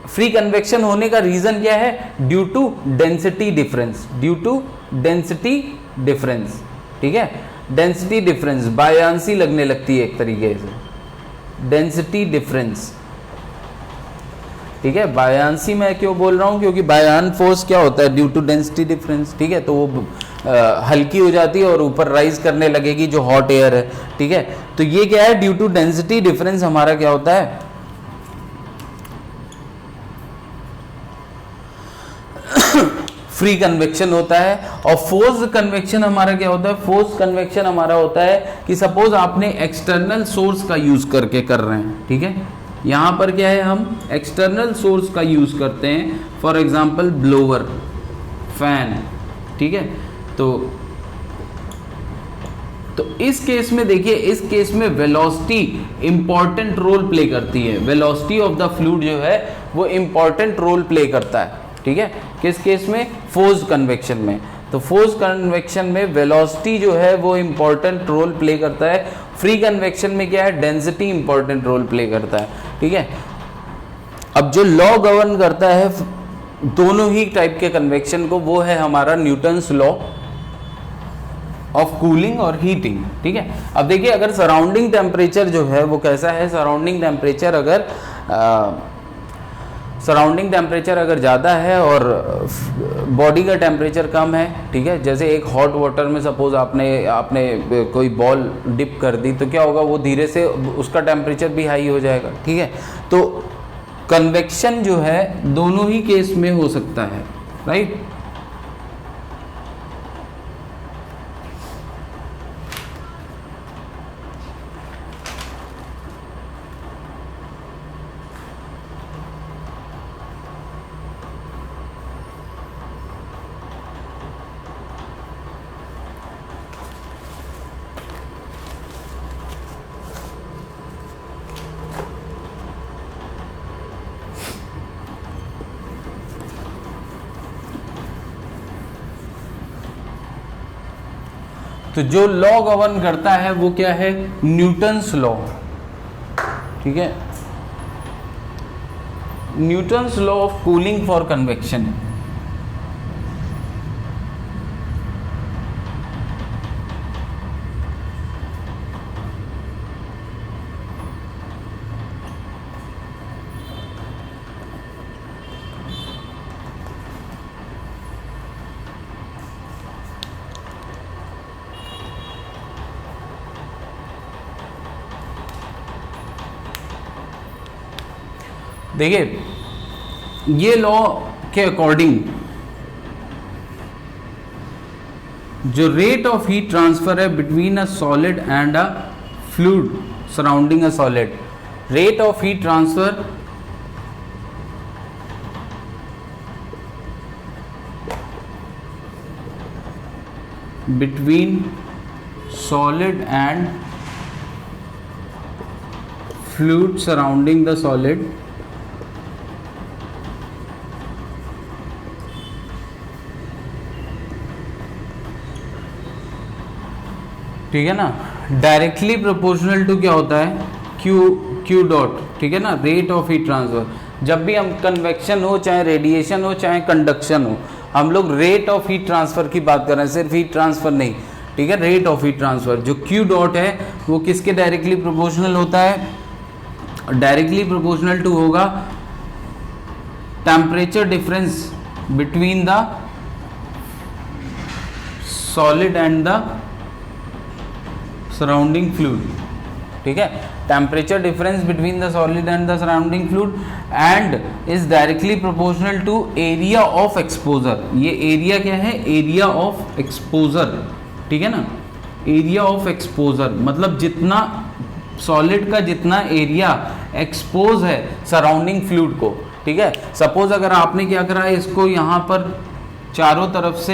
Speaker 1: फ्री कन्वेक्शन होने का रीजन क्या है, due to density difference, due to density difference, ठीक है। डेंसिटी डिफरेंस, बायांसी लगने लगती है एक तरीके से, डेंसिटी डिफरेंस, ठीक है। बायांसी मैं क्यों बोल रहा हूं, क्योंकि बायान फोर्स क्या होता है, ड्यू टू डेंसिटी डिफरेंस, ठीक है। तो वो हल्की हो जाती है और ऊपर राइज करने लगेगी जो हॉट एयर है, ठीक है। तो ये क्या है, ड्यू टू डेंसिटी डिफरेंस हमारा क्या होता है, फ्री कन्वेक्शन होता है। और फोर्स कन्वेक्शन हमारा क्या होता है, फोर्स कन्वेक्शन हमारा होता है कि सपोज आपने एक्सटर्नल सोर्स का यूज करके कर रहे हैं, ठीक है। यहां पर क्या है, हम एक्सटर्नल सोर्स का यूज करते हैं, फॉर एग्जांपल ब्लोवर, फैन, ठीक है। तो इस केस में देखिए, इस केस में वेलोसिटी इंपॉर्टेंट रोल प्ले करती है, वेलोसिटी ऑफ द फ्लूइड जो है वो इंपॉर्टेंट रोल प्ले करता है, ठीक है। किस केस में, फोर्स कन्वेक्शन में। तो फोर्स कन्वेक्शन में वेलोसिटी जो है वो इंपॉर्टेंट रोल प्ले करता है, फ्री कन्वेक्शन में क्या है, डेंसिटी इंपॉर्टेंट रोल प्ले करता है, ठीक है। अब जो लॉ गवर्न करता है दोनों ही टाइप के कन्वेक्शन को, वो है हमारा न्यूटन्स लॉ ऑफ कूलिंग और हीटिंग, ठीक है। अब देखिए अगर सराउंडिंग टेम्परेचर जो है वो कैसा है, सराउंडिंग टेम्परेचर अगर ज़्यादा है और बॉडी का टेम्परेचर कम है, ठीक है। जैसे एक हॉट वाटर में सपोज आपने कोई बॉल डिप कर दी तो क्या होगा, वो धीरे से उसका टेम्परेचर भी हाई हो जाएगा, ठीक है। तो कन्वेक्शन जो है दोनों ही केस में हो सकता है, राइट। तो जो लॉ गवर्न करता है वो क्या है, न्यूटन्स लॉ, ठीक है। Newton's law of cooling for convection. देखिए ये लॉ के अकॉर्डिंग जो रेट ऑफ हीट ट्रांसफर है between a solid and a fluid surrounding a solid, rate of heat transfer between solid and fluid surrounding the solid ठीक है ना, directly proportional to क्या होता है, क्यू डॉट, ठीक है ना, रेट ऑफ हीट ट्रांसफर। जब भी हम कन्वेक्शन हो, चाहे रेडिएशन हो, चाहे कंडक्शन हो, हम लोग रेट ऑफ हीट ट्रांसफर की बात कर रहे हैं, सिर्फ हीट ट्रांसफर नहीं, ठीक है, रेट ऑफ हीट ट्रांसफर। जो क्यू डॉट है वो किसके डायरेक्टली प्रोपोर्शनल होता है, डायरेक्टली प्रोपोर्शनल टू होगा temperature difference between the solid and the surrounding fluid, ठीक है, temperature difference between the solid and the surrounding fluid and is directly proportional to area of exposure. ये area क्या है, area of exposure, ठीक है ना, area of exposure मतलब जितना सॉलिड का जितना एरिया एक्सपोज है सराउंडिंग फ्लूइड को, ठीक है। सपोज अगर आपने क्या करा है, इसको यहाँ पर चारों तरफ से,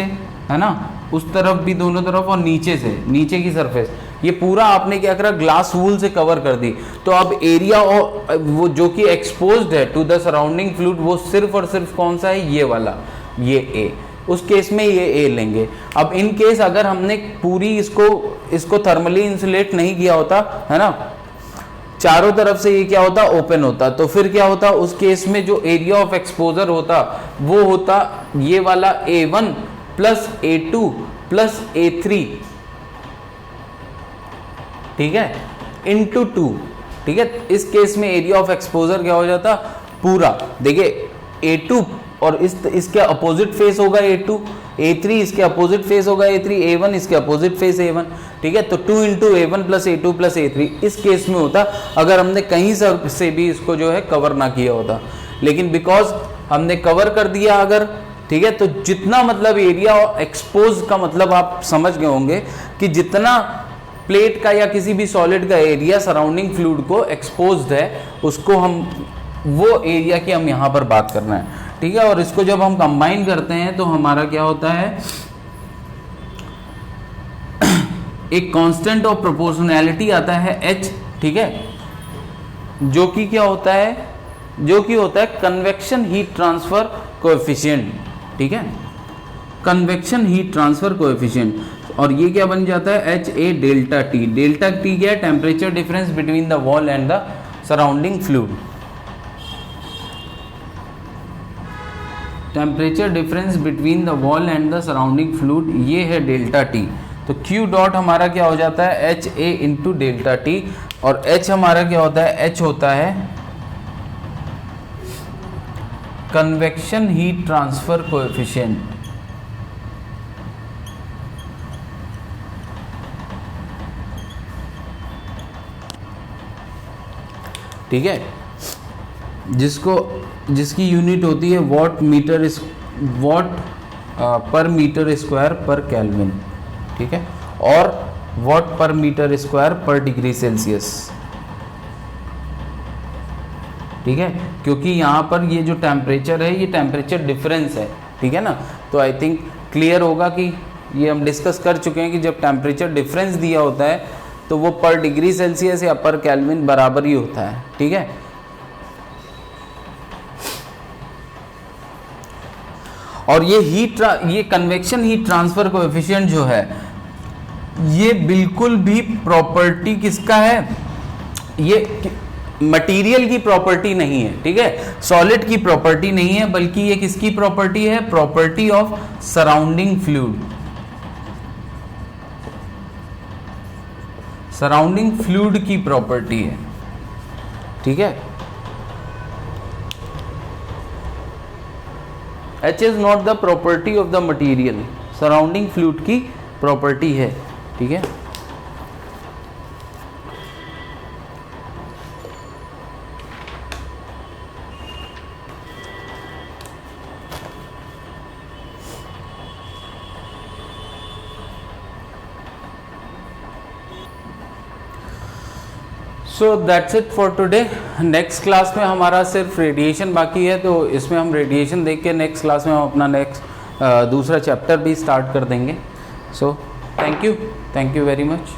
Speaker 1: है ना, उस तरफ भी दोनों तरफ और नीचे से, नीचे की सरफेस, ये पूरा आपने क्या करा, ग्लास वूल से कवर कर दी। तो अब एरिया और वो जो कि एक्सपोज्ड है टू द सराउंडिंग फ्लूइड वो सिर्फ और सिर्फ कौन सा है, ये वाला, ये ए, उस केस में ये ए लेंगे। अब इन केस अगर हमने पूरी इसको थर्मली इंसुलेट नहीं किया होता, है ना, चारों तरफ से ये क्या होता, ओपन होता, तो फिर क्या होता, उस केस में जो एरिया ऑफ एक्सपोजर होता वो होता ये वाला A1 plus A2 plus A3, ठीक है, इंटू 2, ठीक है। इस केस में एरिया ऑफ एक्सपोजर क्या हो जाता, पूरा, देखिए A2 और इसके अपोजिट फेस होगा A2, A3 इसके अपोजिट फेस होगा A3, A1 इसके अपोजिट फेस A1, ठीक है। तो 2 into A1 plus A2 plus A3 इस केस में होता अगर हमने कहीं से भी इसको जो है कवर ना किया होता, लेकिन बिकॉज हमने कवर कर दिया अगर, ठीक है, तो जितना मतलब एरिया एक्सपोज का मतलब आप समझ गए होंगे कि जितना प्लेट का या किसी भी सॉलिड का एरिया सराउंडिंग फ्लूइड को एक्सपोज्ड है, उसको हम वो एरिया की हम यहाँ पर बात करना है, ठीक है। और इसको जब हम कंबाइन करते हैं तो हमारा क्या होता है, एक कांस्टेंट ऑफ प्रोपोर्शनैलिटी आता है H, ठीक है, जो कि क्या होता है, जो कि होता है कन्वेक्शन हीट ट्रांसफर कोएफिशिएंट, ठीक है, कन्वेक्शन हीट ट्रांसफर कोएफिशिएंट। और ये क्या बन जाता है, HA delta T। Delta T क्या है, temperature difference between the wall and the surrounding fluid, temperature difference between the wall and the surrounding fluid, ये है डेल्टा T। तो Q डॉट हमारा क्या हो जाता है, HA इंटू डेल्टा T, और H हमारा क्या होता है, H होता है कन्वेक्शन हीट ट्रांसफर कोएफिशिएंट, ठीक है, जिसकी यूनिट होती है वॉट पर मीटर स्क्वायर पर केल्विन, ठीक है, और वॉट पर मीटर स्क्वायर पर डिग्री सेल्सियस, ठीक है, क्योंकि यहाँ पर ये जो टेम्परेचर है ये टेम्परेचर डिफरेंस है, ठीक है ना। तो आई थिंक क्लियर होगा कि ये हम डिस्कस कर चुके हैं कि जब टेम्परेचर डिफरेंस दिया होता है तो वो पर डिग्री सेल्सियस या पर केल्विन बराबर ही होता है, ठीक है। और ये कन्वेक्शन हीट ट्रांसफर कोएफिशिएंट जो है ये बिल्कुल भी प्रॉपर्टी किसका है, ये मटेरियल की प्रॉपर्टी नहीं है, ठीक है, सॉलिड की प्रॉपर्टी नहीं है, बल्कि ये किसकी प्रॉपर्टी है, property of surrounding fluid, surrounding fluid की प्रॉपर्टी है, ठीक है। H is not the property of the material, surrounding fluid की प्रॉपर्टी है, ठीक है। So that's it for today. Next class में हमारा सिर्फ रेडिएशन बाकी है, तो इसमें हम रेडिएशन देख के नेक्स्ट क्लास में हम अपना नेक्स्ट दूसरा चैप्टर भी स्टार्ट कर देंगे। So thank you very much.